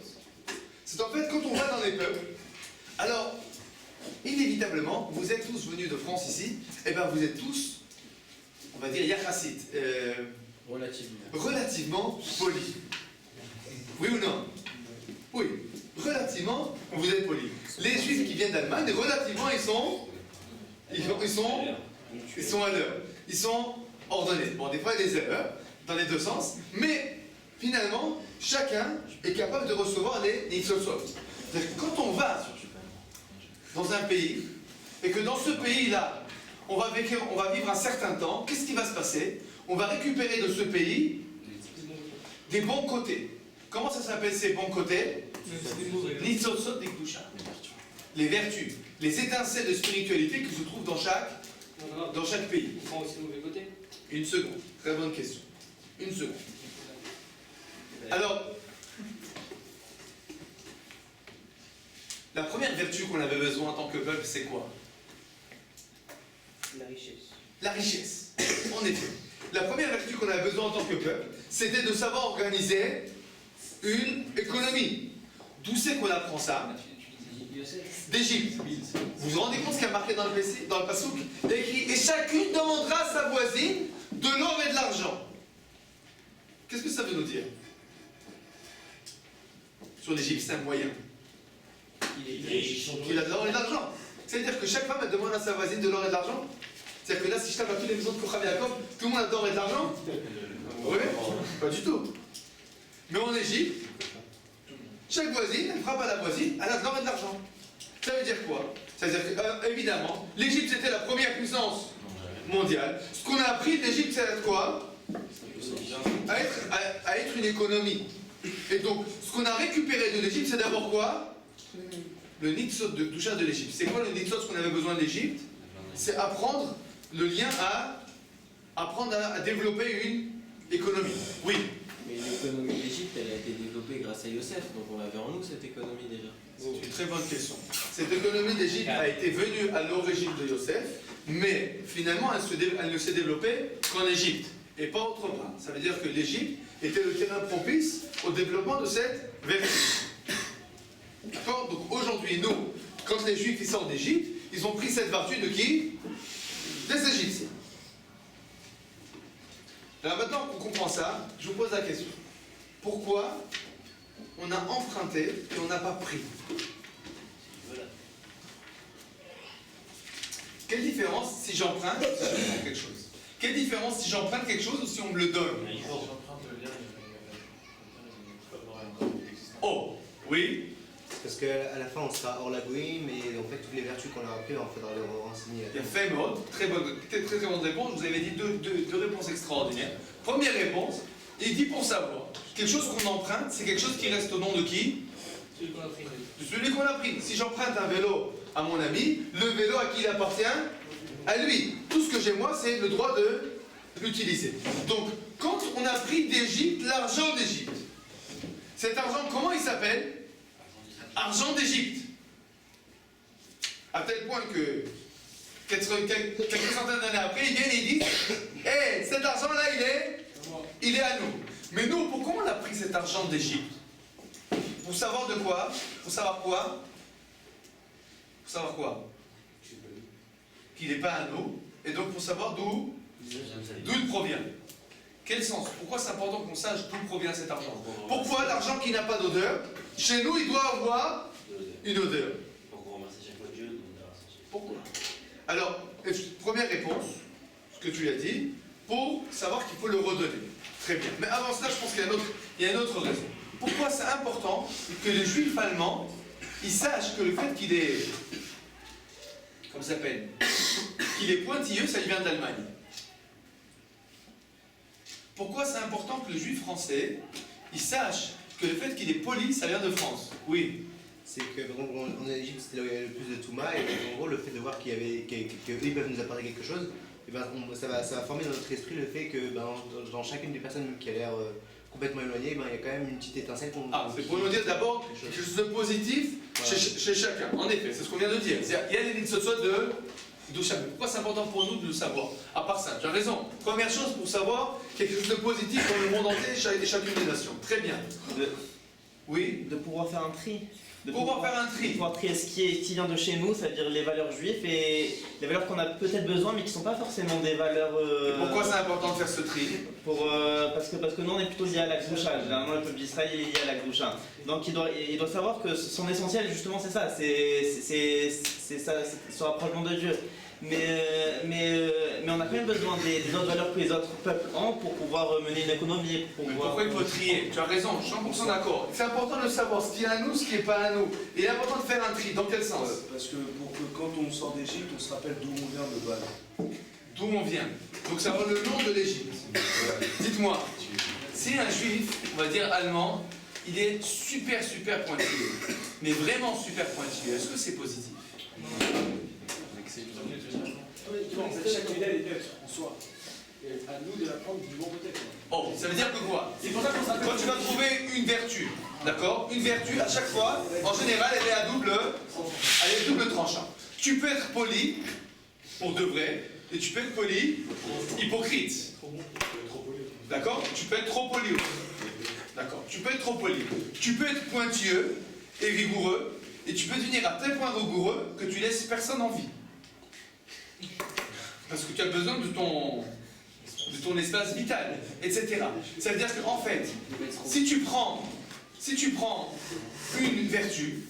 C'est en fait quand on va dans les peuples, alors inévitablement, vous êtes tous venus de France ici, et bien vous êtes tous, on va dire Yachassit, relativement polis. Oui ou non? Oui, relativement, vous êtes polis. Les Juifs qui viennent d'Allemagne, relativement, ils sont à l'heure. Ils sont ordonnés. Bon, des fois, il y a des erreurs dans les deux sens, mais finalement, chacun est capable de recevoir les nitzotzot. C'est-à-dire que quand on va dans un pays, et que dans ce pays-là, on va vivre un certain temps, qu'est-ce qui va se passer? On va récupérer de ce pays des bons côtés. Comment ça s'appelle ces bons côtés? Nitzotzot d'Ikdusha. Les vertus, les étincelles de spiritualité qui se trouvent dans chaque pays. On prend aussi le mauvais côté. Une seconde, très bonne question. Une seconde. Alors, la première vertu qu'on avait besoin en tant que peuple, c'est quoi? La richesse. La richesse. En effet. La première vertu qu'on avait besoin en tant que peuple, c'était de savoir organiser une économie. D'où c'est qu'on apprend ça? d'Égypte. Vous vous rendez compte ce qu'il y a marqué dans le passouk? Il y a écrit « Et chacune demandera à sa voisine de l'or et de l'argent ». Qu'est-ce que ça veut nous dire? Sur l'Égyptien moyen. Il a de l'or et de l'argent. C'est-à-dire que chaque femme elle demande à sa voisine de l'or et de l'argent. C'est-à-dire que là, si je tape à toutes les maisons de Kocham Yaakov, tout le monde a de l'or et de l'argent? Oui, pas du tout. Mais en Égypte, chaque voisine, elle frappe à la voisine, elle a de l'or et de l'argent. Ça veut dire quoi? Ça veut dire que, évidemment, l'Égypte c'était la première puissance mondiale. Ce qu'on a appris de l'Égypte, c'est à quoi? À être une économie. Et donc, ce qu'on a récupéré de l'Égypte, c'est d'abord quoi? Le nitzot de Doucha de l'Égypte. C'est quoi le nitzot, ce qu'on avait besoin de l'Égypte? C'est apprendre le lien à développer une économie. Oui. Mais l'économie d'Égypte, elle a été développée grâce à Yosef, donc on l'avait en nous cette économie déjà. C'est une très bonne question. Cette économie d'Égypte a été venue à l'origine de Yosef, mais finalement elle ne s'est développée qu'en Égypte et pas autre part. Ça veut dire que l'Égypte était le terrain propice au développement de cette vertu. D'accord? Donc aujourd'hui, nous, quand les Juifs ils sortent d'Égypte, ils ont pris cette vertu de qui? Des Égyptiens. Alors maintenant qu'on comprend ça, je vous pose la question. Pourquoi on a emprunté et on n'a pas pris? Quelle différence si j'emprunte ou si je prends quelque chose? Quelle différence si j'emprunte quelque chose ou si on me le donne? Oh, oui. Parce qu'à la fin, on sera hors la bouille, mais en fait, toutes les vertus qu'on a apprises, on faudra les renseigner. Il y a fait mode, très bonne réponse. Je vous avais dit deux réponses extraordinaires. Première réponse, il dit pour savoir. Quelque chose qu'on emprunte, c'est quelque chose qui reste au nom de qui? Celui qu'on a pris. De celui qu'on a pris. Si j'emprunte un vélo à mon ami, le vélo à qui il appartient? À lui. Tout ce que j'ai moi, c'est le droit de l'utiliser. Donc, quand on a pris d'Égypte, l'argent d'Égypte, cet argent, comment il s'appelle? Argent d'Égypte. À tel point que quelques centaines d'années après, ils viennent et ils disent hey, cet argent-là, il est à nous. Mais nous, pourquoi on a pris cet argent d'Égypte? Pour savoir de quoi? Pour savoir quoi? Pour savoir quoi? Qu'il n'est pas à nous. Et donc pour savoir d'où il provient. Quel sens? Pourquoi c'est important qu'on sache d'où provient cet argent? Pourquoi l'argent qui n'a pas d'odeur, chez nous, il doit avoir une odeur? Pour remercier chaque fois Dieu. Pourquoi? Alors, première réponse, ce que tu lui as dit, pour savoir qu'il faut le redonner. Très bien. Mais avant cela, je pense qu'il y a une autre raison. Pourquoi c'est important que les Juifs allemands, ils sachent que le fait qu'il est, comment ça s'appelle, qu'il est pointilleux, ça lui vient d'Allemagne. Pourquoi c'est important que le Juif français, il sache que le fait qu'il est poli, ça vient de France? Oui. C'est que, par exemple, en Égypte, c'était là où il y avait le plus de Touma, et en gros, le fait de voir qu'ils peuvent nous apporter quelque chose, et ben, ça va former dans notre esprit le fait que dans chacune des personnes qui a l'air complètement éloignées, il y a quand même une petite étincelle qu'on... C'est pour nous dire d'abord quelque chose de positif chez chacun. En effet, c'est ce qu'on vient de dire. Il y a les nitzot de chacun. Pourquoi c'est important pour nous de le savoir? À part ça, tu as raison. Première chose pour savoir quelque chose de positif dans le monde entier et chacune des nations. Très bien. Oui. De pouvoir faire un tri. De pouvoir faire un tri. De pouvoir trier ce qui vient de chez nous, c'est-à-dire les valeurs juives et les valeurs qu'on a peut-être besoin mais qui ne sont pas forcément des valeurs... Pourquoi c'est important de faire ce tri? Parce que nous on est plutôt liés à la Gdoucha. Généralement le peuple d'Israël est lié à la Gdoucha. Donc il doit savoir que son essentiel justement c'est ça, c'est ce rapprochement de Dieu. Mais on a quand même besoin des autres valeurs que les autres peuples ont pour pouvoir mener une économie. Pourquoi il faut trier? Tu as raison, je suis 100% d'accord. C'est important de savoir ce qui est à nous, ce qui n'est pas à nous. Et il est important de faire un tri. Dans quel sens? Parce que pour que quand on sort d'Égypte, on se rappelle d'où on vient de base. D'où on vient. Donc ça va le nom de l'Égypte. Dites-moi, si un juif, on va dire allemand, il est super pointilleux, mais vraiment super pointilleux, est-ce que c'est positif? En fait, chaque médaille est neutre en soi. Et à nous de la prendre du bon côté. Oh, ça veut dire que quoi? C'est pour ça qu'on s'appelle. Quand tu vas trouver une vertu, d'accord? Une vertu, à chaque fois, en général, elle est double tranchant. Tu peux être poli, pour de vrai, et tu peux être poli, hypocrite. D'accord? Tu peux être trop poli aussi. D'accord? Tu peux être trop poli. Tu peux être pointilleux et rigoureux, et tu peux devenir à tel point rigoureux que tu laisses personne en vie. Parce que tu as besoin de ton espace vital, etc. Ça veut dire qu'en fait, si tu prends une vertu,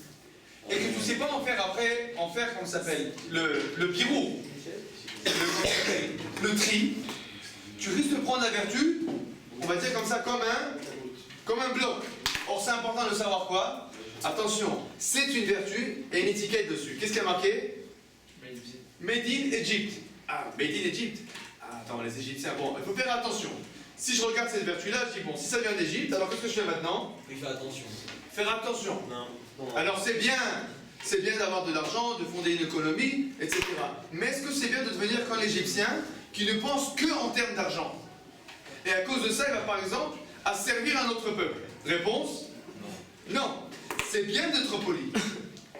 et que tu ne sais pas en faire après, comment ça s'appelle, le birou, le tri, tu risques de prendre la vertu, on va dire comme ça, comme un bloc. Or, c'est important de savoir quoi? Attention, c'est une vertu et une étiquette dessus. Qu'est-ce qu'il y a marqué? Made in Egypt. Ah, Made in Egypt. Ah, attends, les Égyptiens, bon, il faut faire attention. Si je regarde cette vertu-là, je dis, bon, si ça vient d'Égypte, alors qu'est-ce que je fais maintenant? Il fait attention. Faire attention. Non. Alors c'est bien d'avoir de l'argent, de fonder une économie, etc. Mais est-ce que c'est bien de devenir comme l'Égyptien qui ne pense que en termes d'argent? Et à cause de ça, il va par exemple à servir un autre peuple. Réponse? Non. C'est bien d'être poli.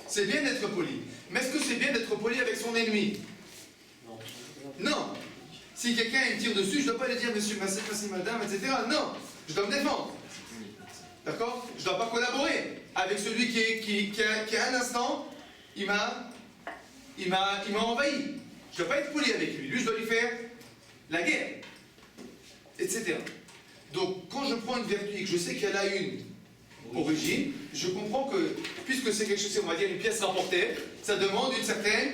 C'est bien d'être poli. Mais est-ce que c'est bien d'être poli avec son ennemi? Non. Si quelqu'un il me tire dessus, je ne dois pas lui dire monsieur, merci madame, etc. Non. Je dois me défendre. D'accord? Je ne dois pas collaborer avec celui qui à un instant, il m'a envahi. Je ne dois pas être poli avec lui. Lui, je dois lui faire la guerre, etc. Donc, quand je prends une vertu et que je sais qu'elle a une origine, je comprends que, puisque c'est quelque chose, on va dire une pièce rapportée, ça demande une certaine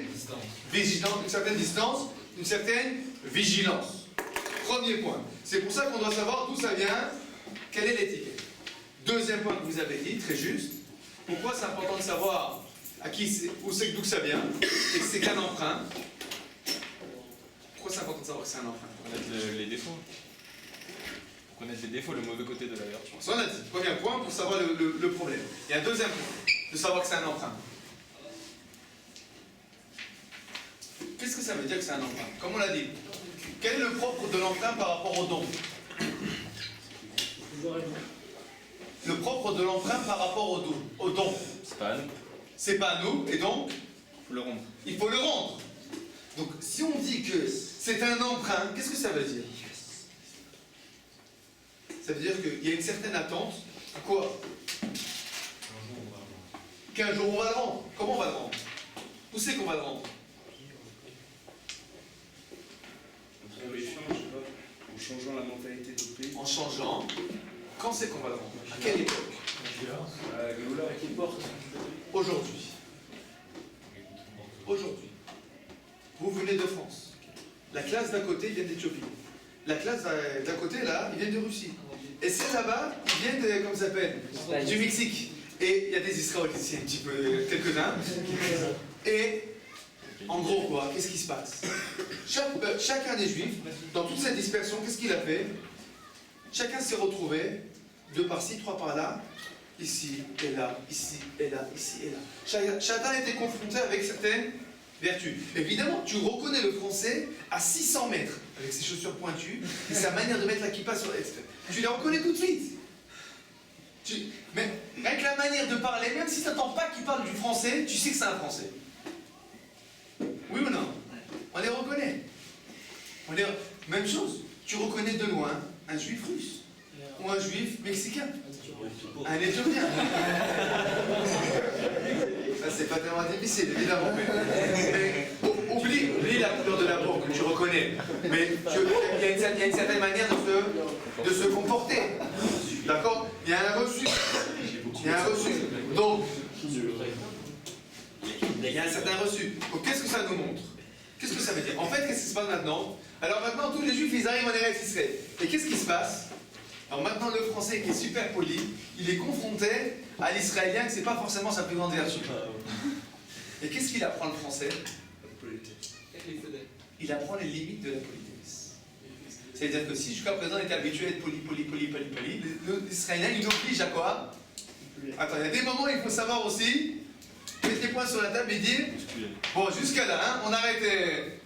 vigilance, une certaine distance, une certaine vigilance. Premier point. C'est pour ça qu'on doit savoir d'où ça vient, quelle est l'étiquette. Deuxième point que vous avez dit, très juste, pourquoi c'est important de savoir d'où que ça vient, et que c'est qu'un emprunt. Pourquoi c'est important de savoir que c'est un emprunt? Connaître les défauts. Pour connaître les défauts, le mauvais côté de la vertu. Ça on a dit, premier point pour savoir le problème. Il y a un deuxième point, de savoir que c'est un emprunt. Qu'est-ce que ça veut dire que c'est un emprunt? Comme on l'a dit, quel est le propre de l'emprunt par rapport au don? Le propre de l'emprunt par rapport au don. C'est pas à nous. C'est pas à nous, et donc Il faut le rendre. il faut le rendre. Donc si on dit que c'est un emprunt, qu'est-ce que ça veut dire? Ça veut dire qu'il y a une certaine attente. À quoi? Qu'un jour on va le rendre. Comment on va le rendre? Où c'est qu'on va le rendre? En l'échange, en changeant la mentalité du pays. En changeant. Quand c'est qu'on va le rendre? À quelle époque? Qui porte. Aujourd'hui. Aujourd'hui. Vous venez de France. La classe d'à côté vient d'Éthiopie. La classe d'à côté, là, ils viennent de Russie. Et celle là-bas, ils viennent de, comment ça s'appelle? Du Mexique. Et il y a des Israéliens ici, un petit peu, quelques-uns. Et, en gros, quoi, qu'est-ce qui se passe? Chacun des Juifs, dans toute cette dispersion, qu'est-ce qu'il a fait? Chacun s'est retrouvé, deux par-ci, trois par-là, ici et là, ici et là, ici et là. Chacun était confronté avec certaines vertus. Évidemment, tu reconnais le français à 600 mètres, avec ses chaussures pointues, et sa manière de mettre la kippa sur l'extérieur. Tu les reconnais tout de suite. Mais avec la manière de parler, même si tu n'attends pas qu'il parle du français, tu sais que c'est un français. Oui ou non? On les reconnaît. Même chose, tu reconnais de loin un juif russe, ou un juif mexicain, un éthiopien. Ça, c'est pas tellement difficile, évidemment. Mais oublie la couleur de la peau que tu reconnais. Mais il y a une certaine manière de se comporter. D'accord? Il y a un reçu. Il y a un reçu. Donc, il y a un certain reçu. Donc, qu'est-ce que ça nous montre? Qu'est-ce que ça veut dire? En fait, qu'est-ce qui se passe maintenant? Alors maintenant, tous les juifs, ils arrivent en Eretz Israël. Et qu'est-ce qui se passe? Alors maintenant, le français qui est super poli, il est confronté à l'israélien que c'est pas forcément sa plus grande vertu. Et qu'est-ce qu'il apprend le français? Il apprend les limites de la politesse. C'est-à-dire que si jusqu'à présent il était habitué à être poli, l'israélien il oblige à quoi? Attends, il y a des moments où il faut savoir aussi mettre les points sur la table et dire bon, jusqu'à là, hein, on arrête.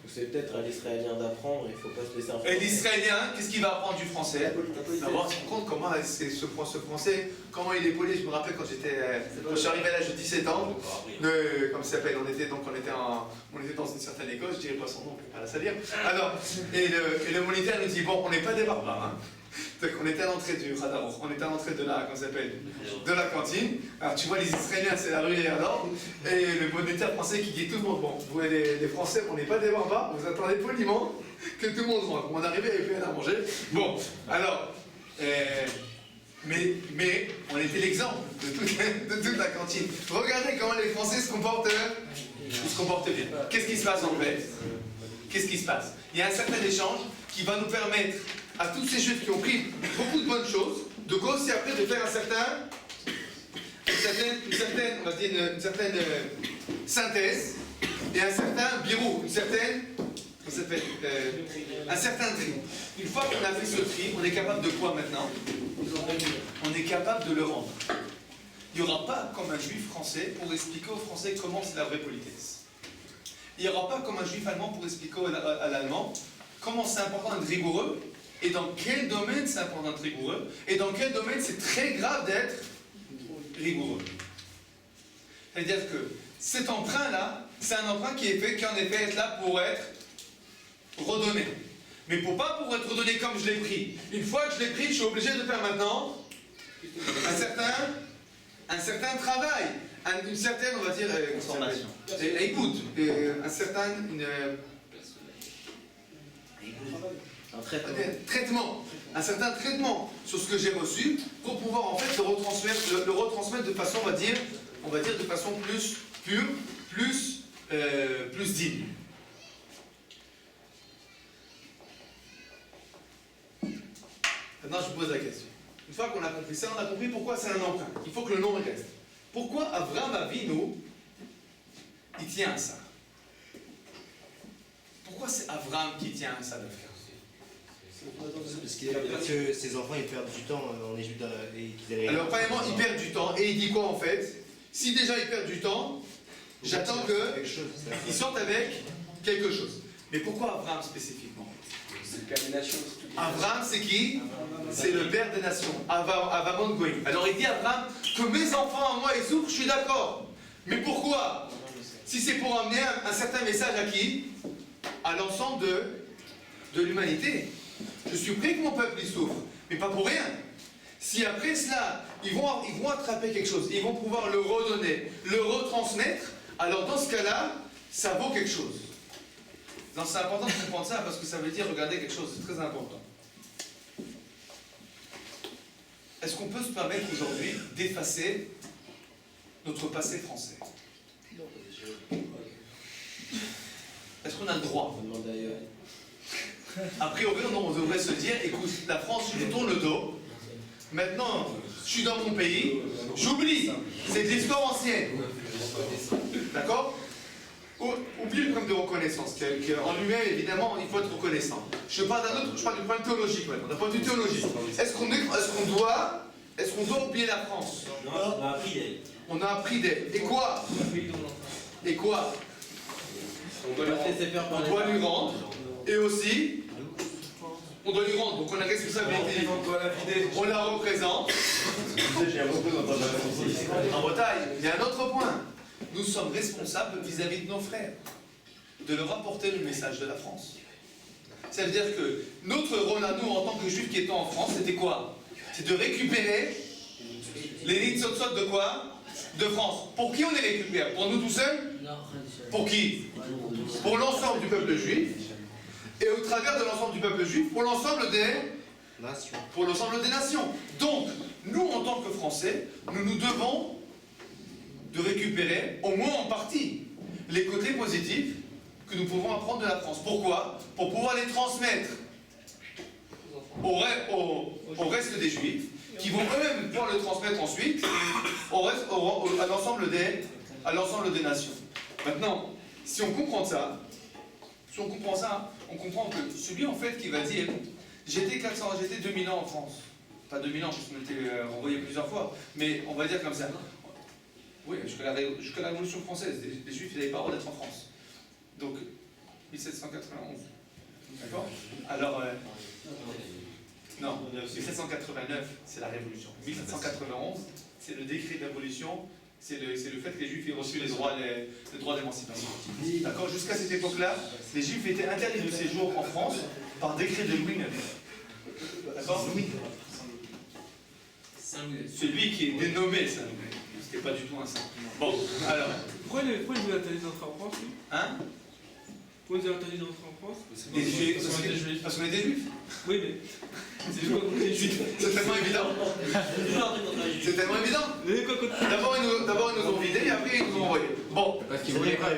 C'est peut-être à l'israélien d'apprendre, il ne faut pas se laisser influencer. Et l'israélien, qu'est-ce qu'il va apprendre du français? D'abord, tu te rends compte comment c'est ce français, comment il est poli. Je me rappelle quand je suis arrivé à l'âge de 17 ans, comme ça s'appelle, on était dans une certaine école, je dirais pas son nom, on ne peut pas la salir. Alors, et le moniteur nous dit bon, on n'est pas des barbares, hein. Donc on était à l'entrée du Khadarour, on était à l'entrée de la, comment ça s'appelle, de la cantine. Alors tu vois les Israéliens, c'est la rue alors, et le monétaire français qui dit tout le monde. Bon, vous les Français, on n'est pas des barbares, vous attendez poliment que tout le monde rentre. On arrivait, il n'y avait plus rien à manger. Bon, alors, mais on était l'exemple de toute la cantine. Regardez comment les Français se comportent, ils se comportent bien. Qu'est-ce qui se passe en fait? Qu'est-ce qui se passe? Il y a un certain échange qui va nous permettre à tous ces juifs qui ont pris beaucoup de bonnes choses, de aussi après de faire une certaine synthèse et un certain bureau, un certain tri. Une fois qu'on a fait ce tri, on est capable de quoi maintenant? On est capable de le rendre. Il n'y aura pas comme un juif français pour expliquer aux Français comment c'est la vraie politesse. Il n'y aura pas comme un juif allemand pour expliquer à l'allemand comment c'est important d'être rigoureux et dans quel domaine c'est important d'être rigoureux et dans quel domaine c'est très grave d'être rigoureux. C'est-à-dire que cet emprunt-là, c'est un emprunt qui est fait, qui en effet est là pour être redonné. Mais pas pour être redonné comme je l'ai pris. Une fois que je l'ai pris, je suis obligé de faire maintenant un certain travail, une certaine, on va dire, Formation. écoute, un certain traitement, un certain traitement sur ce que j'ai reçu pour pouvoir en fait le retransmettre de façon, on va dire de façon plus pure, plus digne. Maintenant, je vous pose la question. Une fois qu'on a compris ça, on a compris pourquoi c'est un emprunt. Il faut que le nom reste. Pourquoi Avraham Avinu, il tient à ça? Pourquoi c'est Avraham qui tient à ça, Parce que ses enfants ils perdent du temps en Égypte et qu'ils allaient. Alors, premièrement, il perd du temps et il dit quoi en fait? Si déjà il perd du temps, j'attends qu'il sorte avec quelque chose. Mais pourquoi Avraham spécifiquement? C'est le père des nations. Avraham, c'est qui? C'est le père des nations. Avamon Goïm. Alors il dit Avraham que mes enfants à moi ils souffrent, je suis d'accord. Mais pourquoi? Si c'est pour amener un certain message à qui? À l'ensemble de l'humanité. Je suis prêt que mon peuple y souffre, mais pas pour rien. Si après cela, ils vont attraper quelque chose, ils vont pouvoir le redonner, le retransmettre, alors dans ce cas-là, ça vaut quelque chose. Non, c'est important de comprendre ça parce que ça veut dire regarder quelque chose de très important. Est-ce qu'on peut se permettre aujourd'hui d'effacer notre passé français? Est-ce qu'on a le droit? A priori, on devrait se dire, écoute, la France, je lui tourne le dos. Maintenant, je suis dans mon pays, j'oublie. C'est de l'histoire ancienne. D'accord? Oublie le problème de reconnaissance, en lui-même, évidemment, il faut être reconnaissant. Je parle du problème théologique maintenant, d'un point de vue théologique. Est-ce qu'on doit oublier la France? Non, on a appris d'elle. On a appris d'elle. Et quoi? Et quoi? On doit lui rendre. Et aussi, on doit lui rendre. Donc on a responsabilité. On la représente. En Bretagne, il y a un autre point. Nous sommes responsables vis-à-vis de nos frères, de leur apporter le message de la France. Ça veut dire que notre rôle à nous, en tant que juifs qui étions en France, c'était quoi? C'est de récupérer les nitzotzot de quoi? De France. Pour qui on les récupère? Pour nous tout seuls? Pour qui? Pour l'ensemble du peuple juif. Et au travers de l'ensemble du peuple juif, pour l'ensemble des nations. Donc, nous, en tant que Français, nous devons de récupérer, au moins en partie, les côtés positifs que nous pouvons apprendre de la France. Pourquoi? Pour pouvoir les transmettre au reste des Juifs, qui vont eux-mêmes pouvoir le transmettre ensuite à l'ensemble des nations. Maintenant, si on comprend ça, on comprend que celui en fait qui va dire j'étais 2000 ans en France, pas 2000 ans, je me l'étais renvoyé plusieurs fois, mais on va dire comme ça. Oui, jusqu'à la Révolution française, les Juifs n'avaient pas le droit d'être en France. Donc, 1791. D'accord? Alors, non, 1789, c'est la Révolution. 1791, c'est le décret d'abolition, c'est le fait que les Juifs aient reçu le droit d'émancipation. D'accord? Jusqu'à cette époque-là, les Juifs étaient interdits de séjour en France par décret de Louis IX. D'accord? Saint-Louis. Celui qui est dénommé Saint-Louis. C'était pas du tout un saint. Bon, alors. Pourquoi il nous a interdit d'entrer en France, lui? Hein? Pourquoi il nous a interdit d'entrer en France? Les Juifs, parce qu'on était juifs. Oui, mais. C'est quoi contre les Juifs? C'est tellement évident. C'est tellement évident. D'abord, ils nous ont vidés et après, ils nous ont envoyés. Bon. Parce qu'ils voulaient pas.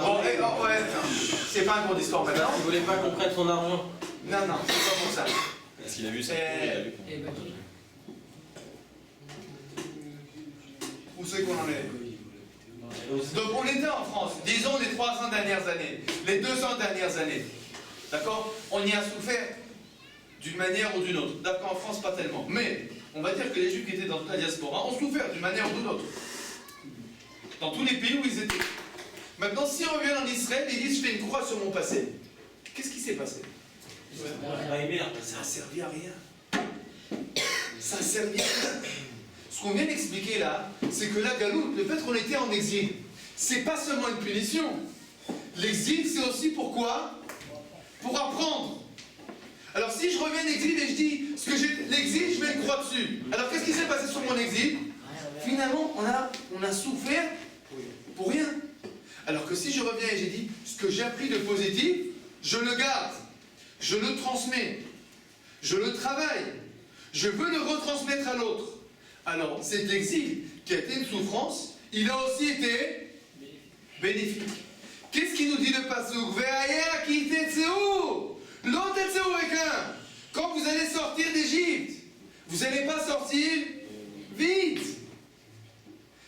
Bon, ouais, c'est pas un cours d'histoire maintenant. Ils voulaient pas qu'on prenne son argent. Non, non, c'est pas pour ça. Parce qu'il a vu ça. Il a vu qu'on- Où c'est qu'on en est? Donc on était en France, disons les 300 dernières années, les 200 dernières années. D'accord? On y a souffert d'une manière ou d'une autre. D'accord, en France, pas tellement. Mais on va dire que les Juifs qui étaient dans toute la diaspora ont souffert d'une manière ou d'une autre. Dans tous les pays où ils étaient. Maintenant, si on revient en Israël, ils disent je fais une croix sur mon passé. Qu'est-ce qui s'est passé? Ça a servi à rien. Ça a servi à rien. Ce qu'on vient d'expliquer là, c'est que la galoute, le fait qu'on était en exil, c'est pas seulement une punition. L'exil, c'est aussi pourquoi? Pour apprendre. Alors si je reviens d'exil et je dis, ce que j'ai l'exil, je mets une croix dessus. Alors qu'est-ce qui s'est passé sur mon exil? Finalement, on a souffert pour rien. Alors que si je reviens et j'ai dit, ce que j'ai appris de positif, je le garde, je le transmets, je le travaille, je veux le retransmettre à l'autre. Alors, cet exil qui a été une souffrance, il a aussi été bénéfique. Qu'est-ce qui nous dit le Passouk? Ve'aya ki tetseu, lo tetseu requin. Quand vous allez sortir d'Égypte, vous n'allez pas sortir vite.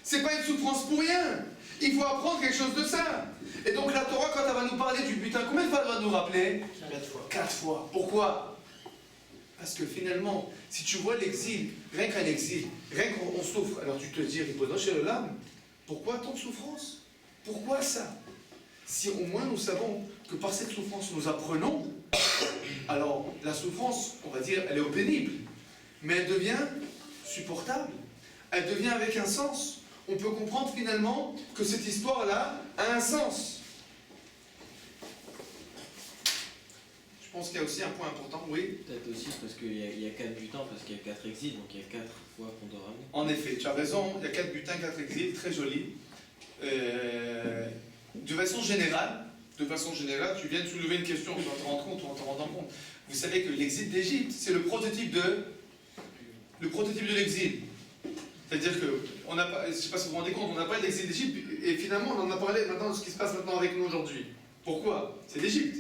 C'est pas une souffrance pour rien. Il faut apprendre quelque chose de ça. Et donc la Torah, quand elle va nous parler du butin, combien de fois elle va nous rappeler? 4 fois. 4 fois. Pourquoi? Parce que finalement, si tu vois l'exil, rien qu'un exil, rien qu'on souffre, alors tu te dis, ripono chez le lame, pourquoi tant de souffrance? Pourquoi ça? Si au moins nous savons que par cette souffrance nous apprenons, alors la souffrance, on va dire, elle est au pénible, mais elle devient supportable, elle devient avec un sens. On peut comprendre finalement que cette histoire-là a un sens. Je pense qu'il y a aussi un point important, oui. Peut-être aussi parce qu'il y a 4 butins, parce qu'il y a 4 exils, donc il y a 4 fois qu'on doit ramener. En effet, tu as raison, il y a 4 butins, 4 exils, très joli. De façon générale, tu viens de soulever une question, tu vas te rendre compte ou en te rendant compte. Vous savez que l'exil d'Égypte, c'est le prototype de l'exil. C'est-à-dire que, je ne sais pas si vous vous rendez compte, on a parlé de l'exil d'Égypte, et finalement on en a parlé maintenant de ce qui se passe maintenant avec nous aujourd'hui. Pourquoi? C'est l'Égypte.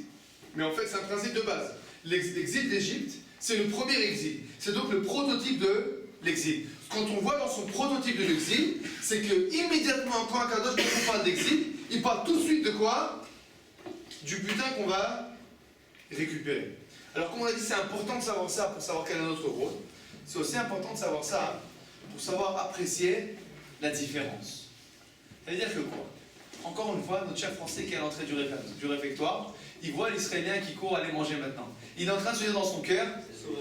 Mais en fait, c'est un principe de base. L'exil d'Égypte, c'est le premier exil. C'est donc le prototype de l'exil. Quand on voit dans son prototype de l'exil, c'est que immédiatement, quand Akadosh nous parle d'exil, il parle tout de suite de quoi? Du butin qu'on va récupérer. Alors, comme on a dit, c'est important de savoir ça pour savoir quel est notre rôle. C'est aussi important de savoir ça pour savoir apprécier la différence. Ça veut dire que quoi? Encore une fois, notre chef français qui est à l'entrée du réfectoire, il voit l'Israélien qui court aller manger maintenant. Il est en train de se dire dans son cœur,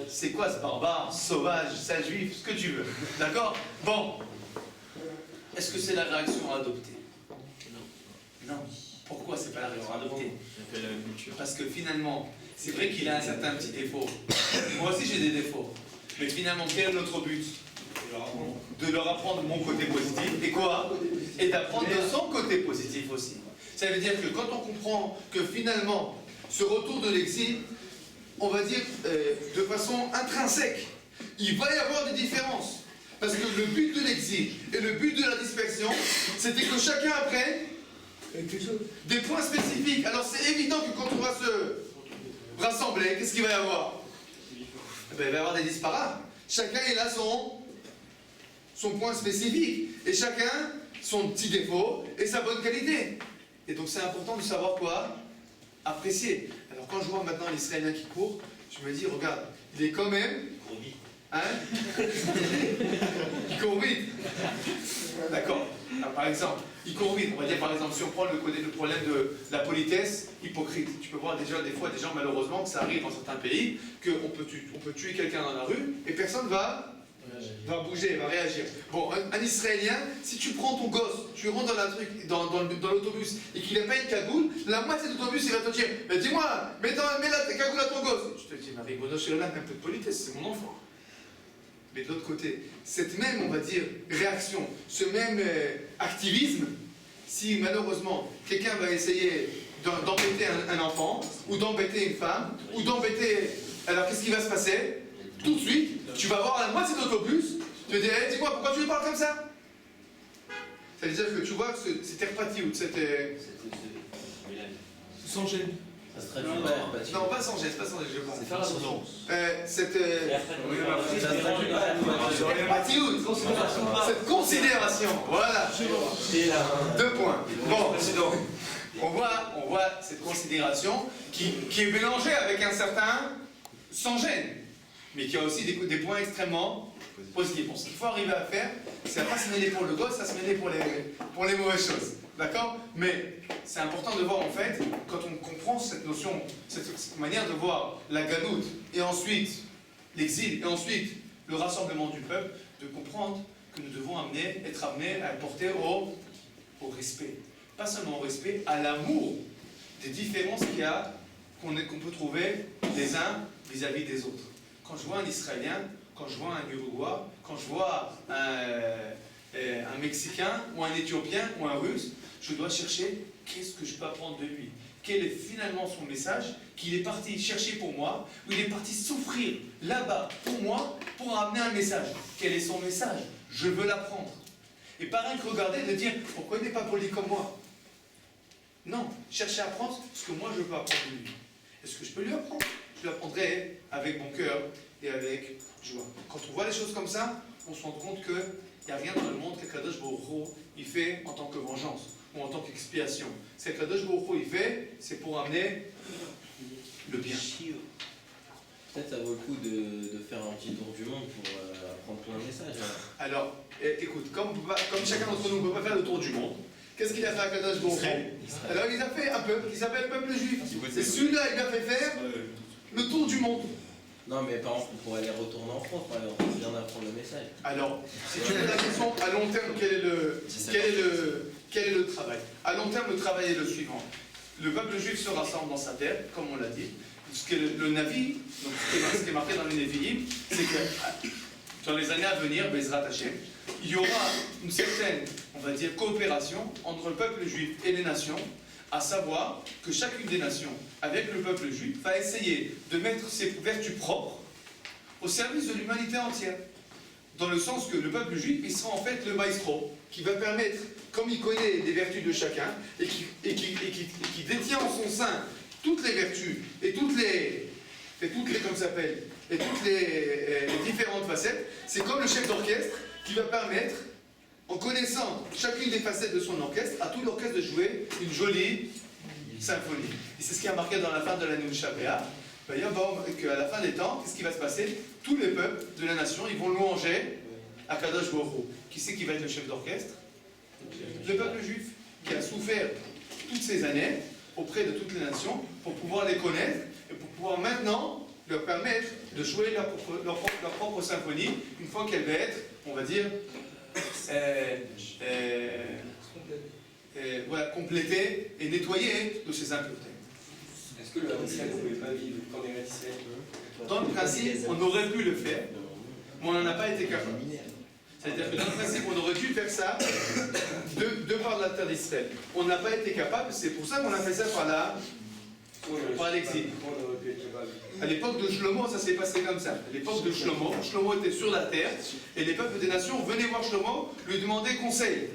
c'est quoi ce barbare, sauvage, sale juif, ce que tu veux. D'accord? Bon. Est-ce que c'est la réaction à adopter? Non. Pourquoi c'est pas la réaction à adopter? Parce que finalement, c'est vrai qu'il a un certain petit défaut. Moi aussi j'ai des défauts. Mais finalement, quel est notre but? De leur apprendre mon côté positif. Et quoi? Et d'apprendre de son côté positif aussi. Ça veut dire que quand on comprend que finalement, ce retour de l'exil, on va dire de façon intrinsèque, il va y avoir des différences. Parce que le but de l'exil et le but de la dispersion, c'était que chacun apprenne des points spécifiques. Alors c'est évident que quand on va se rassembler, qu'est-ce qu'il va y avoir? Il va y avoir des disparates. Chacun il a son point spécifique. Et chacun son petit défaut et sa bonne qualité. Et donc c'est important de savoir quoi? Apprécier. Alors quand je vois maintenant l'Israélien qui court, je me dis, regarde, il est quand même... Hein? Il court vite. D'accord. Par exemple, il court vite. On va dire par exemple, si on prend le problème de la politesse hypocrite. Tu peux voir déjà des fois des gens malheureusement que ça arrive dans certains pays qu'on peut tuer quelqu'un dans la rue et personne va Va bouger, va réagir. Bon, un Israélien, si tu prends ton gosse, tu rentres dans l'autobus et qu'il n'a pas une cagoule, la moitié de l'autobus il va te dire, mais dis-moi, mets la cagoule à ton gosse. Je te dis, mais avec un peu de politesse, c'est mon enfant. Mais de l'autre côté, cette même, on va dire, réaction, ce même activisme, si malheureusement quelqu'un va essayer d'embêter un enfant, ou d'embêter une femme, ou d'embêter... Alors qu'est-ce qui va se passer? Tout de suite, tu vas voir la moitié de l'autobus, tu vas dire, hey, dis-moi, pourquoi tu lui parles comme ça? Ça veut dire que tu vois que cette empathie ou cette... Sans gêne. Ça se traduit par empathie. Non, pas sans geste, pas sans geste, je pense. C'est faire l'attention. Cette... Ça se traduit par empathie ou cette considération, voilà. 2 points. Bon, on voit cette considération qui est mélangée avec un certain sans gêne, mais qui a aussi des points extrêmement positifs. Bon, ce qu'il faut arriver à faire, c'est à pas se mêler pour le gosse, à se mêler pour les mauvaises choses. D'accord? Mais c'est important de voir en fait, quand on comprend cette notion, cette manière de voir la galoute, et ensuite l'exil, et ensuite le rassemblement du peuple, de comprendre que nous devons être amenés à porter au respect. Pas seulement au respect, à l'amour des différences qu'on peut trouver les uns vis-à-vis des autres. Quand je vois un Israélien, quand je vois un Uruguay, quand je vois un Mexicain, ou un Éthiopien, ou un Russe, je dois chercher qu'est-ce que je peux apprendre de lui. Quel est finalement son message qu'il est parti chercher pour moi, ou il est parti souffrir là-bas pour moi, pour amener un message. Quel est son message? Je veux l'apprendre. Et pareil que regarder, de dire, pourquoi il n'est pas poli comme moi? Non, chercher à apprendre ce que moi je peux apprendre de lui. Est-ce que je peux lui apprendre? Je lui apprendrai avec mon cœur et avec joie. Quand on voit les choses comme ça, on se rend compte qu'il n'y a rien dans le monde qu'Akadosh Baruch Hu il fait en tant que vengeance ou en tant qu'expiation. Ce qu'Akadosh Baruch Hu il fait, c'est pour amener le bien. Peut-être ça vaut le coup de faire un petit tour du monde pour apprendre plein de messages. Alors, écoute, comme chacun d'entre nous ne peut pas faire le tour du monde, qu'est-ce qu'il a fait à Akadosh Baruch Hu? Alors il a fait un peuple qui s'appelle le peuple juif. Et celui-là, il a fait faire le tour du monde. Non, mais par exemple, pour aller retourner en France, par exemple, bien apprendre le message. Alors, si tu mets la question à long terme, quel est le travail? À long terme, le travail est le suivant. Le peuple juif se rassemble dans sa terre, comme on l'a dit. Ce que le Navi, donc ce qui est marqué dans les Névi'im, c'est que dans les années à venir, Bezrat Hashem, il y aura une certaine, on va dire, coopération entre le peuple juif et les nations, à savoir que chacune des nations, avec le peuple juif, va essayer de mettre ses vertus propres au service de l'humanité entière. Dans le sens que le peuple juif, il sera en fait le maestro, qui va permettre, comme il connaît les vertus de chacun, et qui détient en son sein toutes les vertus, et toutes les comme ça s'appelle, et toutes les différentes facettes, c'est comme le chef d'orchestre qui va permettre, en connaissant chacune des facettes de son orchestre, à tout l'orchestre de jouer une jolie symphonie. Et c'est ce qui a marqué dans la fin de la Noun Shapéa, qu'à la fin des temps, qu'est-ce qui va se passer? Tous les peuples de la nation, ils vont louanger Akadosh Baruch Hu. Qui c'est qui va être le chef d'orchestre? Le peuple juif, qui a souffert toutes ces années auprès de toutes les nations pour pouvoir les connaître et pour pouvoir maintenant leur permettre de jouer leur propre symphonie une fois qu'elle va être, on va dire, voilà, complétée et nettoyée de ses impuretés. Est-ce que le Haïtien ne pouvait pas vivre quand les Haïtiens? Dans le principe, on aurait pu le faire, mais on n'en a pas été capable. C'est-à-dire que dans le principe, on aurait dû faire ça de par la terre d'Israël. On n'a pas été capable, c'est pour ça qu'on a fait ça par l'exil. À l'époque de Shlomo, ça s'est passé comme ça. À l'époque de Shlomo, Shlomo était sur la terre, et les peuples des nations venaient voir Shlomo, lui demander conseil.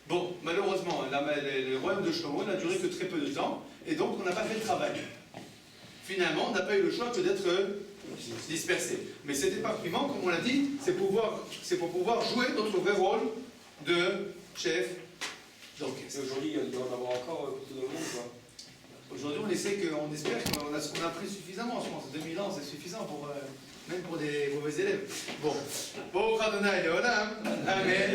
Bon, malheureusement, le royaume de Shlomo n'a duré que très peu de temps, et donc on n'a pas fait le travail. Finalement, on n'a pas eu le choix que d'être dispersé. Mais cet éparpillement, comme on l'a dit, c'est pour pouvoir jouer notre vrai rôle de chef d'orchestre. Aujourd'hui, il doit en avoir encore pour tout le monde, quoi. Aujourd'hui, on espère qu'on a appris suffisamment, je pense. 2000 ans, c'est suffisant même pour des mauvais élèves. Bon, Adonai, Amen.